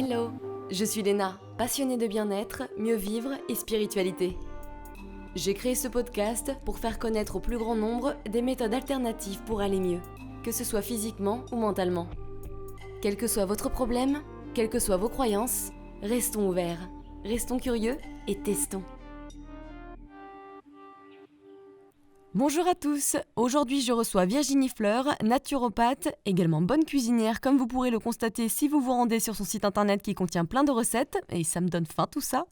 Hello, je suis Léna, passionnée de bien-être, mieux vivre et spiritualité. J'ai créé ce podcast pour faire connaître au plus grand nombre des méthodes alternatives pour aller mieux, que ce soit physiquement ou mentalement. Quel que soit votre problème, quelles que soient vos croyances, restons ouverts, restons curieux et testons. Bonjour à tous, aujourd'hui je reçois Virginie Fleur, naturopathe, également bonne cuisinière comme vous pourrez le constater si vous vous rendez sur son site internet qui contient plein de recettes, et ça me donne faim tout ça.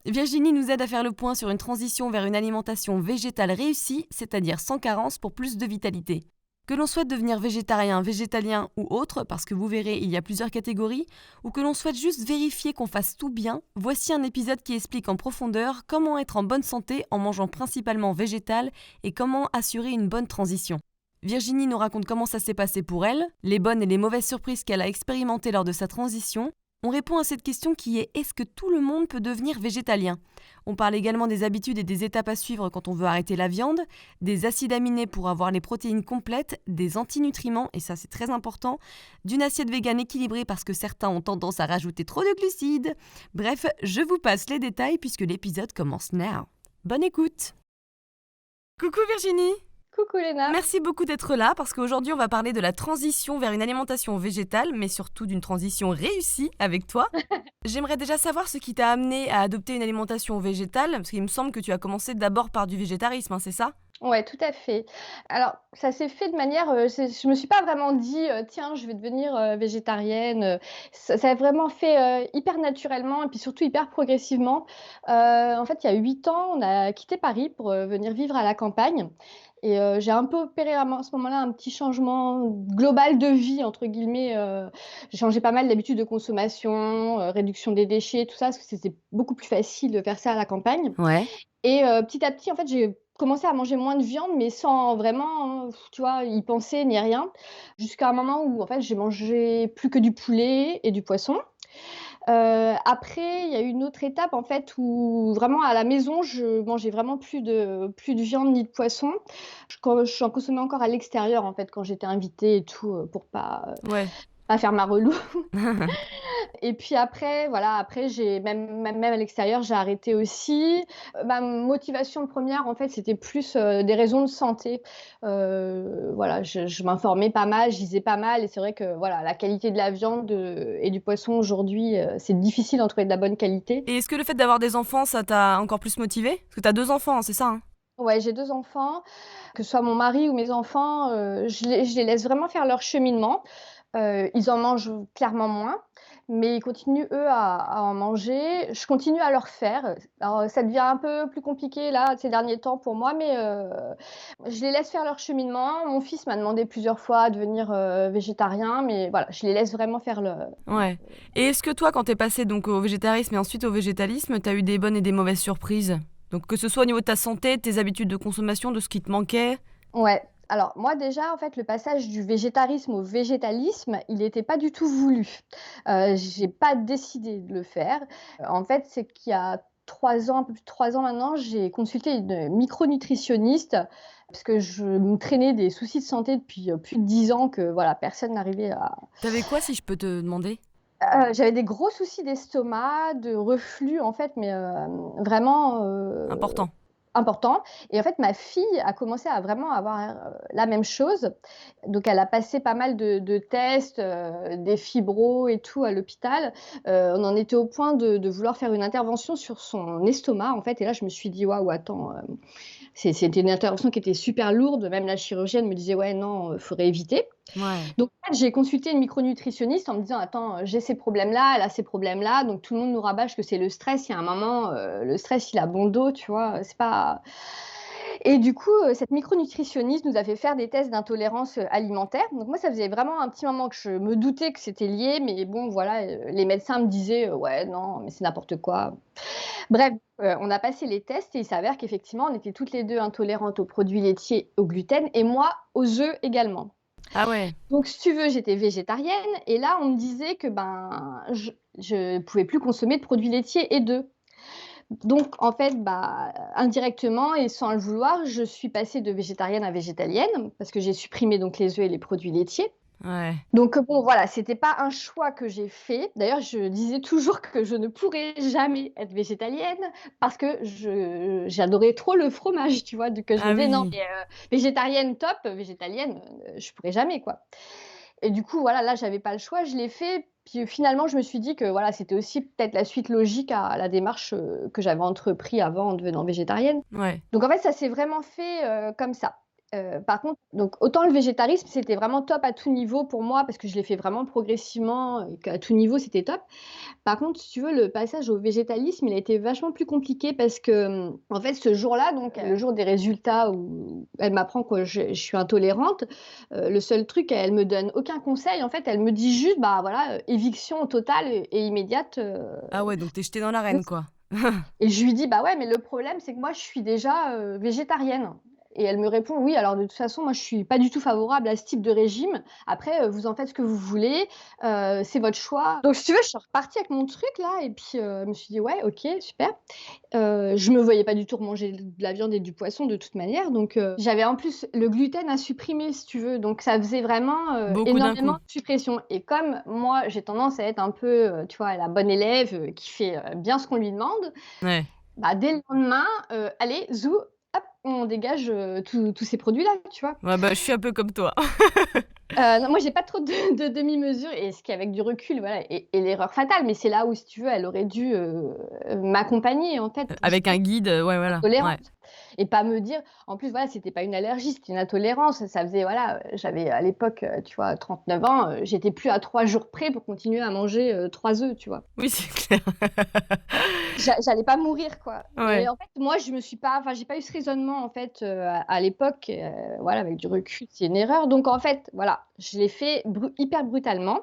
Virginie nous aide à faire le point sur une transition vers une alimentation végétale réussie, c'est-à-dire sans carence pour plus de vitalité. Que l'on souhaite devenir végétarien, végétalien ou autre, parce que vous verrez, il y a plusieurs catégories, ou que l'on souhaite juste vérifier qu'on fasse tout bien, voici un épisode qui explique en profondeur comment être en bonne santé en mangeant principalement végétal et comment assurer une bonne transition. Virginie nous raconte comment ça s'est passé pour elle, les bonnes et les mauvaises surprises qu'elle a expérimentées lors de sa transition. On répond à cette question qui est « Est-ce que tout le monde peut devenir végétalien ?» On parle également des habitudes et des étapes à suivre quand on veut arrêter la viande, des acides aminés pour avoir les protéines complètes, des antinutriments, et ça c'est très important, d'une assiette végane équilibrée parce que certains ont tendance à rajouter trop de glucides. Bref, je vous passe les détails puisque l'épisode commence now. Bonne écoute! Coucou Virginie! Coucou Léna. Merci beaucoup d'être là parce qu'aujourd'hui on va parler de la transition vers une alimentation végétale, mais surtout d'une transition réussie avec toi. J'aimerais déjà savoir ce qui t'a amené à adopter une alimentation végétale, parce qu'il me semble que tu as commencé d'abord par du végétarisme, hein, c'est ça? Ouais, tout à fait. Alors, ça s'est fait de manière, je me suis pas vraiment dit, «Tiens, je vais devenir, végétarienne», ça a vraiment fait, hyper naturellement et puis surtout hyper progressivement. En fait, il y a 8 ans, on a quitté Paris pour, venir vivre à la campagne et j'ai un peu opéré à ce moment-là un petit changement «global de vie» entre guillemets, j'ai changé pas mal d'habitudes de consommation, réduction des déchets, tout ça, parce que c'était beaucoup plus facile de faire ça à la campagne. Ouais. Et petit à petit, en fait, j'ai commencé à manger moins de viande, mais sans vraiment, tu vois, y penser ni rien. Jusqu'à un moment où, en fait, j'ai mangé plus que du poulet et du poisson. Après, il y a eu une autre étape, en fait, où vraiment à la maison, je mangeais vraiment plus de viande ni de poisson. J'en consommais encore à l'extérieur, en fait, quand j'étais invitée et tout, pour Ouais. pas faire ma relou. Et puis après, voilà, après j'ai même à l'extérieur, j'ai arrêté aussi. Ma motivation première, en fait, c'était plus, des raisons de santé. Voilà, je m'informais pas mal, je lisais pas mal et c'est vrai que, voilà, la qualité de la viande, et du poisson aujourd'hui, c'est difficile d'en trouver de la bonne qualité. Et est-ce que le fait d'avoir des enfants, ça t'a encore plus motivé? Parce que t'as 2 enfants, hein, c'est ça, hein? Ouais, j'ai 2 enfants, que ce soit mon mari ou mes enfants, je les laisse vraiment faire leur cheminement. Ils en mangent clairement moins, mais ils continuent eux à en manger. Je continue à leur faire. Alors, ça devient un peu plus compliqué là, ces derniers temps pour moi, mais je les laisse faire leur cheminement. Mon fils m'a demandé plusieurs fois de devenir, végétarien, mais voilà, je les laisse vraiment faire le Ouais. Et est-ce que toi, quand t'es passé donc au végétarisme et ensuite au végétalisme, t'as eu des bonnes et des mauvaises surprises? Donc que ce soit au niveau de ta santé, de tes habitudes de consommation, de ce qui te manquait? Ouais. Alors moi déjà, en fait, le passage du végétarisme au végétalisme, il n'était pas du tout voulu. J'ai pas décidé de le faire. En fait, c'est qu'il y a 3 ans, un peu plus de 3 ans maintenant, j'ai consulté une micronutritionniste parce que je me traînais des soucis de santé depuis, plus de 10 ans que voilà, personne n'arrivait à T'avais quoi si je peux te demander? j'avais des gros soucis d'estomac, de reflux en fait, mais vraiment, Important. important et en fait, ma fille a commencé à vraiment avoir, la même chose. Donc elle a passé pas mal de tests, des fibros et tout à l'hôpital. On en était au point de vouloir faire une intervention sur son estomac, en fait et là, je me suis dit: «Waouh, attends, c'était une intervention qui était super lourde». Même la chirurgienne me disait: «Ouais, non, faudrait éviter». Ouais. Donc en fait, j'ai consulté une micronutritionniste en me disant: «Attends, j'ai ces problèmes-là, elle a ces problèmes-là». Donc tout le monde nous rabâche que c'est le stress. Il y a un moment, le stress, il a bon dos, tu vois? C'est pas et du coup, cette micronutritionniste nous a fait faire des tests d'intolérance, alimentaire. Donc moi, ça faisait vraiment un petit moment que je me doutais que c'était lié, mais bon, voilà, les médecins me disaient: «Ouais, non, mais c'est n'importe quoi». Bref, on a passé les tests et il s'avère qu'effectivement, on était toutes les 2 intolérantes aux produits laitiers, au gluten et moi aux œufs également. Ah ouais. Donc si tu veux, j'étais végétarienne et là, on me disait que, ben, je pouvais plus consommer de produits laitiers et d'œufs. Donc en fait, bah, indirectement et sans le vouloir, je suis passée de végétarienne à végétalienne parce que j'ai supprimé donc les œufs et les produits laitiers. Ouais. Donc bon, voilà, c'était pas un choix que j'ai fait. D'ailleurs, je disais toujours que je ne pourrais jamais être végétalienne parce que j'adorais trop le fromage, tu vois? Donc je Ah me disais: «Non, oui. mais végétarienne top, végétalienne, je pourrais jamais, quoi». Et du coup, voilà, là, j'avais pas le choix, je l'ai fait. Puis finalement, je me suis dit que, voilà, c'était aussi peut-être la suite logique à la démarche, que j'avais entrepris avant en devenant végétarienne. Ouais. Donc en fait, ça s'est vraiment fait, comme ça. Par contre, donc autant le végétarisme, c'était vraiment top à tout niveau pour moi parce que je l'ai fait vraiment progressivement et qu'à tout niveau, c'était top. Par contre, si tu veux, le passage au végétalisme, il a été vachement plus compliqué parce que, en fait, ce jour-là, donc le jour des résultats où elle m'apprend que je suis intolérante, le seul truc, elle me donne aucun conseil. En fait, elle me dit juste: «Bah, voilà, éviction totale et immédiate, Ah ouais, donc tu es jetée dans de l'arène, ça». quoi. Et je lui dis: «Bah, ouais, mais le problème, c'est que moi, je suis déjà, végétarienne». Et elle me répond: «Oui, alors de toute façon, moi, je suis pas du tout favorable à ce type de régime. Après, vous en faites ce que vous voulez, c'est votre choix». Donc si tu veux, je suis repartie avec mon truc là et puis, je me suis dit: «Ouais, OK, super». Je me voyais pas du tout remanger de la viande et du poisson de toute manière, donc j'avais en plus le gluten à supprimer si tu veux, donc ça faisait vraiment, Beaucoup d'un énormément coup. de suppression. Et comme moi j'ai tendance à être un peu, tu vois, la bonne élève, qui fait, bien ce qu'on lui demande, Ouais. bah, dès le lendemain, allez zou, hop, on dégage, tous ces produits-là, tu vois? Ouais, bah, je suis un peu comme toi. Non, moi j'ai pas trop de demi-mesure et ce qui avec du recul, voilà, est l'erreur fatale, mais c'est là où si tu veux, elle aurait dû, m'accompagner en fait pour Avec un guide, ouais, voilà, ouais. tolérante et pas me dire en plus, voilà, c'était pas une allergie, c'était une intolérance. Ça faisait voilà, j'avais à l'époque, tu vois, 39 ans, j'étais plus à 3 jours près pour continuer à manger, 3 œufs, tu vois? Oui, c'est clair. J'allais pas mourir, quoi. Et Ouais. en fait, moi, je me suis pas enfin, j'ai pas eu ce raisonnement, en fait, à l'époque, voilà, avec du recul, c'est une erreur. Donc en fait, voilà, je l'ai fait hyper brutalement.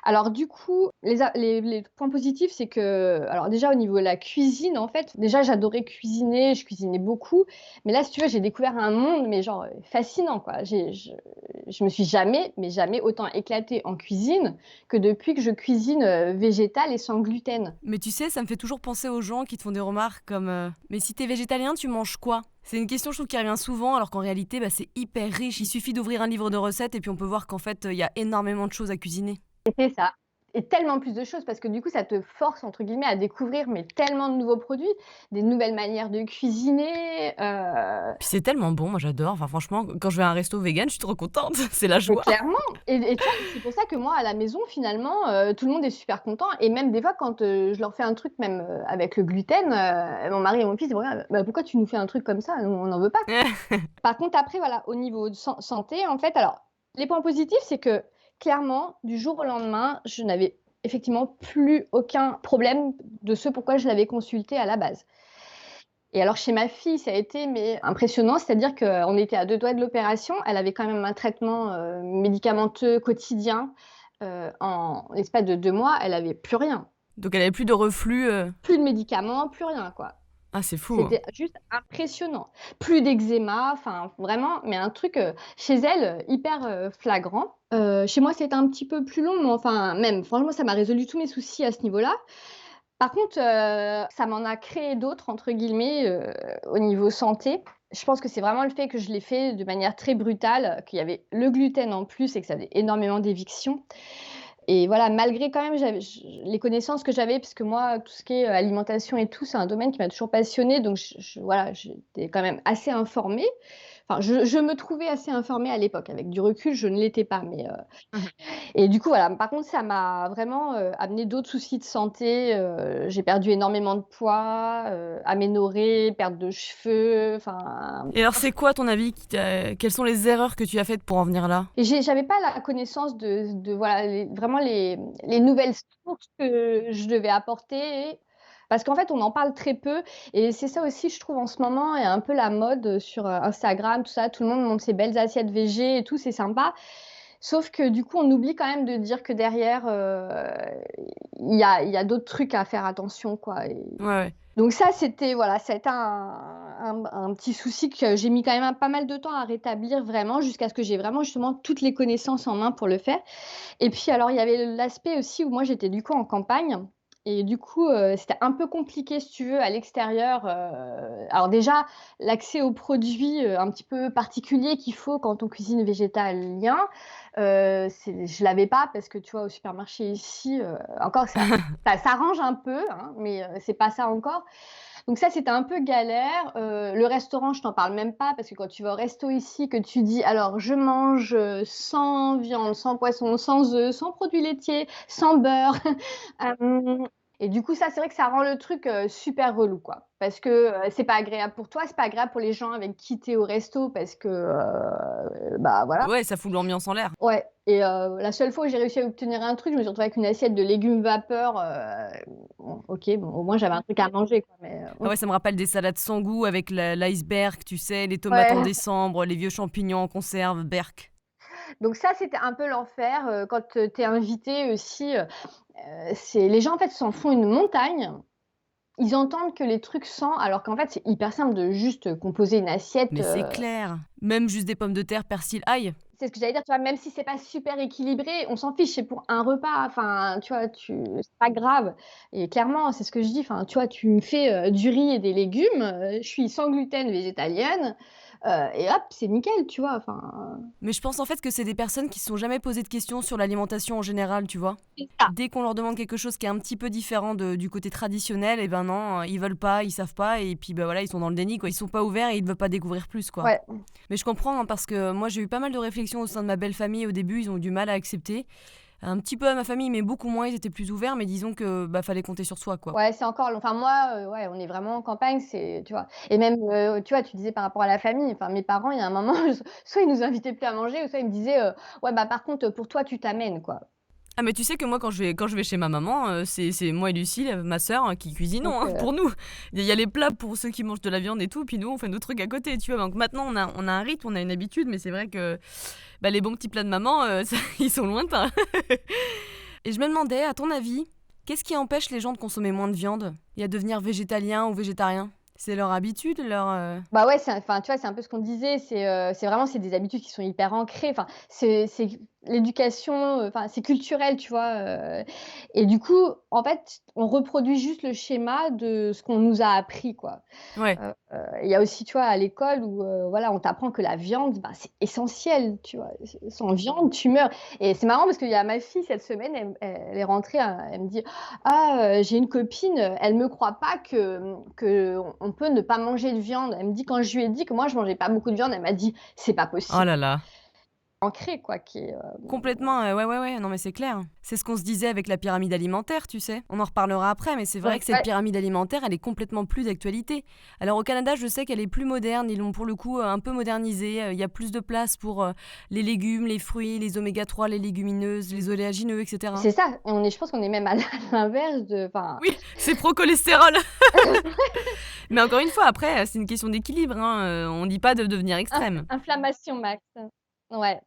Alors du coup, les points positifs, c'est que alors déjà au niveau de la cuisine, en fait, déjà j'adorais cuisiner, je cuisinais beaucoup. Mais là, si tu veux, j'ai découvert un monde, mais genre, fascinant, quoi. Je me suis jamais, mais jamais autant éclatée en cuisine que depuis que je cuisine, végétal et sans gluten. Mais tu sais, ça me fait toujours penser aux gens qui te font des remarques comme «Mais si t'es végétalien, tu manges quoi?» C'est une question, je trouve, qui revient souvent, alors qu'en réalité, bah, c'est hyper riche. Il suffit d'ouvrir un livre de recettes et puis on peut voir qu'en fait, il y a énormément de choses à cuisiner. C'est ça et tellement plus de choses parce que du coup, ça te «force» entre guillemets à découvrir, mais tellement de nouveaux produits, des nouvelles manières de cuisiner, Puis c'est tellement bon, moi j'adore. Enfin franchement, quand je vais à un resto vegan, je suis trop contente, c'est la mais joie. clairement. Et tu vois, c'est pour ça que moi, à la maison, finalement, tout le monde est super content et même des fois quand, je leur fais un truc même, avec le gluten, mon mari et mon fils, ils me regardent: «Bah, pourquoi tu nous fais un truc comme ça? Nous, on n'en veut pas». Par contre, après, voilà, au niveau de santé, en fait, alors, les points positifs, c'est que clairement, du jour au lendemain, je n'avais effectivement plus aucun problème de ce pourquoi je l'avais consulté à la base. Et alors, chez ma fille, ça a été mais impressionnant, c'est-à-dire qu'on était à 2 doigts de l'opération. Elle avait quand même un traitement, médicamenteux quotidien. En l'espace de 2 mois, elle avait plus rien. Donc elle avait plus de reflux. Plus de médicaments, plus rien, quoi. Ah, c'est fou, hein. C'était juste impressionnant. Plus d'eczéma, enfin vraiment, mais un truc, chez elle, hyper, flagrant. Chez moi, c'était un petit peu plus long, mais enfin même, franchement, ça m'a résolu tous mes soucis à ce niveau-là. Par contre, ça m'en a créé d'autres entre guillemets, au niveau santé. Je pense que c'est vraiment le fait que je l'ai fait de manière très brutale, qu'il y avait le gluten en plus et que ça faisait énormément d'éviction. Et voilà, malgré quand même les connaissances que j'avais, parce que moi, tout ce qui est, alimentation et tout, c'est un domaine qui m'a toujours passionnée, donc voilà, j'étais quand même assez informée. Enfin, je me trouvais assez informée à l'époque. Avec du recul, je ne l'étais pas, mais Mmh. et du coup, voilà, par contre, ça m'a vraiment, amené d'autres soucis de santé, j'ai perdu énormément de poids, aménorrhée, perte de cheveux, enfin Et alors c'est quoi à ton avis quelles sont les erreurs que tu as faites pour en venir là? et j'avais pas la connaissance de voilà, vraiment les nouvelles sources que je devais apporter. Parce qu'en fait, on en parle très peu et c'est ça aussi, je trouve, en ce moment, il y a un peu la mode, sur, Instagram, tout ça. Tout le monde montre ses belles assiettes végé et tout, c'est sympa. Sauf que du coup, on oublie quand même de dire que derrière, il y a d'autres trucs à faire attention, quoi. Et Ouais, ouais. donc ça, c'était voilà, ça a été un petit souci que j'ai mis quand même pas mal de temps à rétablir vraiment, jusqu'à ce que j'ai vraiment justement toutes les connaissances en main pour le faire. Et puis alors, il y avait l'aspect aussi où moi j'étais du coup en campagne Et du coup, c'était un peu compliqué, si tu veux, à l'extérieur, alors déjà, l'accès aux produits, un petit peu particuliers qu'il faut quand on cuisine végétalien, je l'avais pas parce que, tu vois, au supermarché ici, encore ça s'arrange un peu, hein, mais c'est pas ça encore. Donc ça, c'était un peu galère. Le restaurant, je t'en parle même pas parce que quand tu vas au resto ici, que tu dis: «Alors je mange, sans viande, sans poisson, sans œufs, sans produits laitiers, sans beurre». Hem Et du coup, ça, c'est vrai que ça rend le truc, super relou, quoi. Parce que, c'est pas agréable pour toi, c'est pas agréable pour les gens avec qui tu es au resto parce que, bah, voilà. Ouais, ça fout l'ambiance en l'air. Ouais. Et la seule fois où j'ai réussi à obtenir un truc, je me suis retrouvée avec une assiette de légumes vapeur, bon, OK, bon, au moins j'avais un truc à manger, quoi, mais Ah ouais, ça me rappelle des salades sans goût avec l'iceberg, tu sais, les tomates en ouais. décembre, les vieux champignons en conserve, berk. Donc ça, c'était un peu l'enfer, quand, tu es invité aussi, c'est les gens, en fait, s'en font une montagne. Ils entendent que les trucs sentent, alors qu'en fait, c'est hyper simple de juste composer une assiette, Mais c'est clair. Même juste des pommes de terre, persil, ail. c'est ce que j'allais dire, tu vois? Même si c'est pas super équilibré, on s'en fiche, c'est pour un repas, enfin, tu vois? C'est pas grave. Et clairement, c'est ce que je dis, enfin, tu vois? Tu me fais, du riz et des légumes, je suis sans gluten végétalienne, et hop, c'est nickel, tu vois? Enfin, Mais je pense en fait que c'est des personnes qui se sont jamais posé de questions sur l'alimentation en général, tu vois. c'est ça. Dès qu'on leur demande quelque chose qui est un petit peu différent du côté traditionnel, et ben non, ils veulent pas, ils savent pas, et puis bah voilà, ils sont dans le déni, quoi. Ils sont pas ouverts et ils ne veulent pas découvrir plus, quoi. Ouais. Mais je comprends, hein, parce que moi j'ai eu pas mal de réflexions au sein de ma belle famille au début, ils ont eu du mal à accepter. Un petit peu à ma famille, mais beaucoup moins, ils étaient plus ouverts, mais disons que bah fallait compter sur soi, quoi. Ouais, c'est encore enfin moi, ouais, on est vraiment en campagne, c'est tu vois? Et même, tu vois, tu disais par rapport à la famille, enfin mes parents, il y a un moment, soit ils nous invitaient plus à manger ou soit ils me disaient, «Ouais, bah, par contre, pour toi, tu t'amènes, quoi». Ah mais tu sais que moi quand je vais chez ma maman, c'est moi et Lucie, ma sœur, qui Donc cuisinons, hein, pour nous. Il y a les plats pour ceux qui mangent de la viande et tout, puis nous on fait nos trucs à côté, tu vois? Donc maintenant on a un rythme, on a une habitude, mais c'est vrai que, bah, les bons petits plats de maman, ça ils sont lointains. Et je me demandais, à ton avis, qu'est-ce qui empêche les gens de consommer moins de viande et à devenir végétalien ou végétarien? C'est leur habitude, Bah, ouais, enfin, tu vois, c'est un peu ce qu'on disait, c'est vraiment c'est des habitudes qui sont hyper ancrées, enfin, c'est l'éducation, enfin, c'est culturel, tu vois? Et du coup, en fait, on reproduit juste le schéma de ce qu'on nous a appris, quoi. Ouais. Il y a aussi, tu vois, à l'école où, voilà, on t'apprend que la viande, bah, c'est essentiel, tu vois? Sans viande, tu meurs. Et c'est marrant parce qu'il y a ma fille cette semaine, elle est rentrée, elle me dit: «Ah, j'ai une copine, elle me croit pas qu'on peut ne pas manger de viande». Elle me dit: «Quand je lui ai dit que moi je mangeais pas beaucoup de viande», elle m'a dit: «C'est pas Oh possible». là là. Ancré quoi, qui est, Complètement, ouais, ouais, ouais, non mais c'est clair. C'est ce qu'on se disait avec la pyramide alimentaire, tu sais. On en reparlera après, mais c'est vrai que cette ouais, pyramide alimentaire, elle est complètement plus d'actualité. Alors au Canada, je sais qu'elle est plus moderne, ils l'ont pour le coup un peu modernisée. Il y a plus de place pour les légumes, les fruits, les oméga 3, les légumineuses, les oléagineux, etc. c'est ça. Et je pense qu'on est même à l'inverse de enfin Oui, c'est pro-cholestérol. Mais encore une fois, après, c'est une question d'équilibre, hein. On dit pas de devenir extrême. inflammation max. Ouais.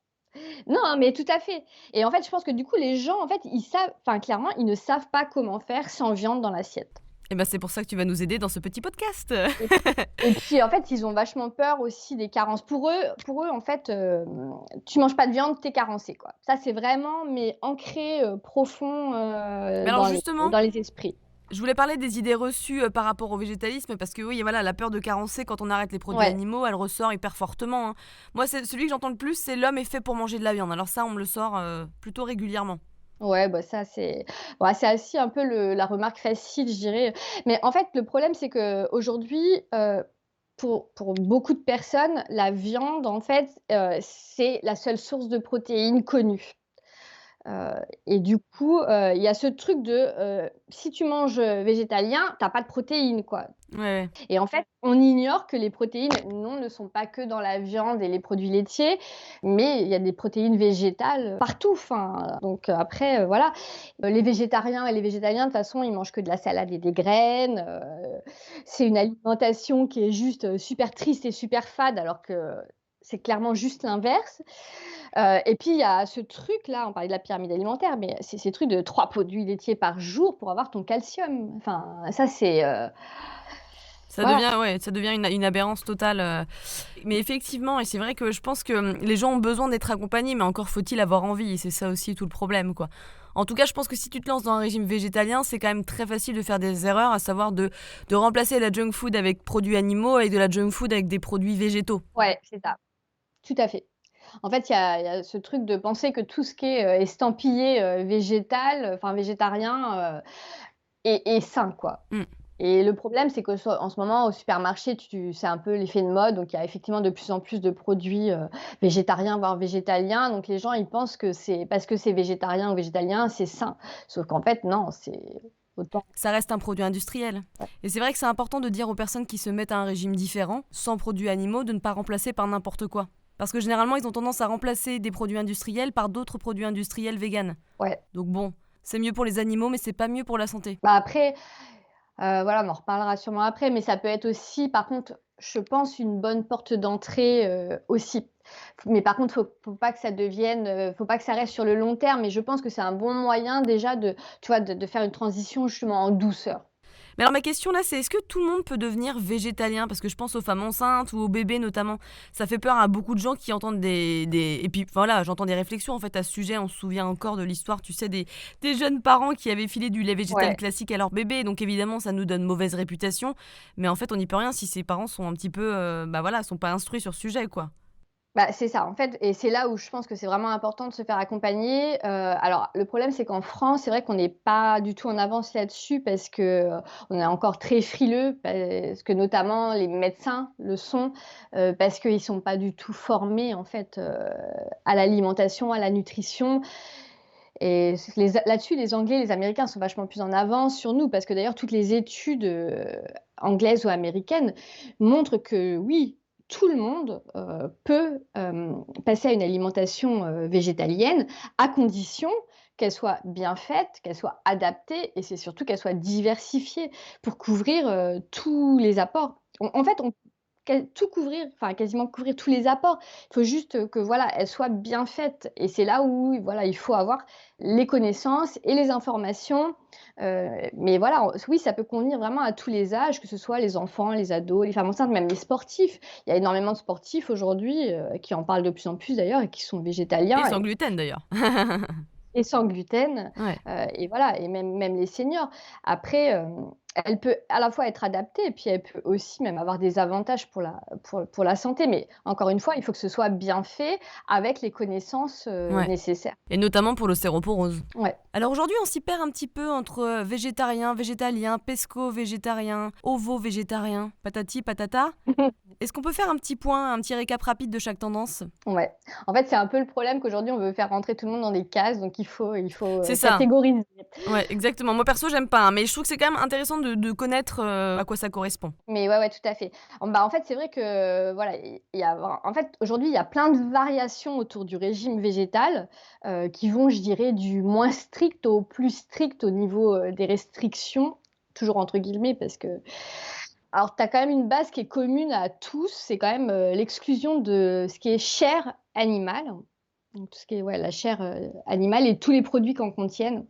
Non, mais tout à fait. Et en fait, je pense que du coup, les gens, en fait, ils savent enfin, clairement, ils ne savent pas comment faire sans viande dans l'assiette. Et ben c'est pour ça que tu vas nous aider dans ce petit podcast. Et et puis, en fait, ils ont vachement peur aussi des carences. Pour eux, en fait, tu manges pas de viande, tu es carencé, quoi. Ça, c'est vraiment mais ancré, profond, Mais alors justement, dans les esprits. je voulais parler des idées reçues, par rapport au végétalisme parce que oui, voilà, la peur de carencer quand on arrête les produits Ouais. animaux, elle ressort hyper fortement, hein. Moi, c'est celui que j'entends le plus, c'est «L'homme est fait pour manger de la viande». Alors ça, on me le sort, plutôt régulièrement. Ouais, bah, ça, c'est bah, c'est aussi un peu la remarque facile, je dirais. Mais en fait, le problème, c'est qu'aujourd'hui, pour beaucoup de personnes, la viande, en fait, c'est la seule source de protéines connue. Heu et du coup, il y a ce truc de, si tu manges, végétalien, tu as pas de protéines, quoi. Ouais, ouais. Et en fait, on ignore que les protéines, non, ne sont pas que dans la viande et les produits laitiers, mais il y a des protéines végétales partout, enfin, donc après, voilà. Les végétariens et les végétaliens, de toute façon, ils mangent que de la salade et des graines, c'est une alimentation qui est juste, super triste et super fade alors que c'est clairement juste l'inverse. Et puis il y a ce truc-là, on parlait de la pyramide alimentaire, mais c'est ces trucs de 3 produits laitiers par jour pour avoir ton calcium. Enfin, ça c'est, Ça voilà. devient ouais, ça devient une aberrance totale, mais effectivement et c'est vrai que je pense que, les gens ont besoin d'être accompagnés, mais encore faut-il avoir envie et c'est ça aussi tout le problème, quoi. En tout cas, je pense que si tu te lances dans un régime végétalien, c'est quand même très facile de faire des erreurs, à savoir de remplacer la junk food avec produits animaux avec de la junk food avec des produits végétaux. Ouais, c'est ça, tout à fait. En fait, il y a ce truc de penser que tout ce qui est, estampillé, végétal, enfin végétarien, est sain, quoi. Mm. Et le problème, c'est que en ce moment, au supermarché, c'est un peu l'effet de mode, donc il y a effectivement de plus en plus de produits, végétariens, voire végétaliens. Donc les gens, ils pensent que c'est parce que c'est végétarien ou végétalien, c'est sain. Sauf qu'en fait, non, c'est autant. Ça reste un produit industriel. Ouais. Et c'est vrai que c'est important de dire aux personnes qui se mettent à un régime différent, sans produits animaux, de ne pas remplacer par n'importe quoi. Parce que généralement, ils ont tendance à remplacer des produits industriels par d'autres produits industriels véganes. Ouais. Donc bon, c'est mieux pour les animaux, mais c'est pas mieux pour la santé. Bah, après, voilà, on en reparlera sûrement après, mais ça peut être aussi, par contre, je pense, une bonne porte d'entrée, aussi. Mais par contre, faut pas que ça devienne, faut pas que ça reste sur le long terme, mais je pense que c'est un bon moyen déjà tu vois, de faire une transition justement en douceur. Mais alors ma question là, c'est est-ce que tout le monde peut devenir végétalien? Parce que je pense aux femmes enceintes ou aux bébés notamment. Ça fait peur à beaucoup de gens qui entendent Et puis voilà, j'entends des réflexions en fait à ce sujet. On se souvient encore de l'histoire, tu sais, des jeunes parents qui avaient filé du lait végétal Ouais. classique à leur bébé. Donc évidemment, ça nous donne mauvaise réputation. Mais en fait, on n'y peut rien si ses parents sont un petit peu... bah voilà, sont pas instruits sur ce sujet, quoi. Bah, c'est ça, en fait, et c'est là où je pense que c'est vraiment important de se faire accompagner. Alors le problème, c'est qu'en France, c'est vrai qu'on n'est pas du tout en avance là-dessus parce que, on est encore très frileux, parce que notamment les médecins le sont, parce qu'ils sont pas du tout formés en fait, à l'alimentation, à la nutrition, et là-dessus, les Anglais, les Américains sont vachement plus en avance sur nous parce que d'ailleurs toutes les études, anglaises ou américaines montrent que oui, tout le monde, peut, passer à une alimentation, végétalienne, à condition qu'elle soit bien faite, qu'elle soit adaptée, et c'est surtout qu'elle soit diversifiée pour couvrir, tous les apports. En fait, on tout couvrir, enfin quasiment couvrir tous les apports. Il faut juste, que voilà, elle soit bien faite, et c'est là où voilà, il faut avoir les connaissances et les informations, mais voilà, oui, ça peut convenir vraiment à tous les âges, que ce soit les enfants, les ados, les femmes enceintes, même les sportifs. Il y a énormément de sportifs aujourd'hui, qui en parlent de plus en plus d'ailleurs et qui sont Et végétaliens sans gluten d'ailleurs. et sans gluten, Ouais. et voilà, et même les seniors. Après, elle peut à la fois être adaptée et puis elle peut aussi même avoir des avantages pour la santé, mais encore une fois, il faut que ce soit bien fait avec les connaissances, Ouais. nécessaires. Et notamment pour l'ostéoporose. Ouais. Alors aujourd'hui, on s'y perd un petit peu entre végétarien, végétalien, pesco végétarien, ovo végétarien, patati patata. Est-ce qu'on peut faire un petit point, un petit récap rapide de chaque tendance? Ouais. En fait, c'est un peu le problème qu'aujourd'hui on veut faire rentrer tout le monde dans des cases, donc il faut, C'est ça. catégoriser. Ouais, exactement. Moi perso, j'aime pas, hein, mais je trouve que c'est quand même intéressant de connaître à quoi ça correspond. Mais ouais, ouais, tout à fait. Bah, en fait, c'est vrai que, voilà, il y a en fait, aujourd'hui, il y a plein de variations autour du régime végétal, qui vont, je dirais, du moins strict au plus strict au niveau, des restrictions, toujours entre guillemets, parce que alors tu as quand même une base qui est commune à tous, c'est quand même, l'exclusion de ce qui est chair animale, donc tout ce qui est, ouais, la chair, animale et tous les produits qu'en contiennent.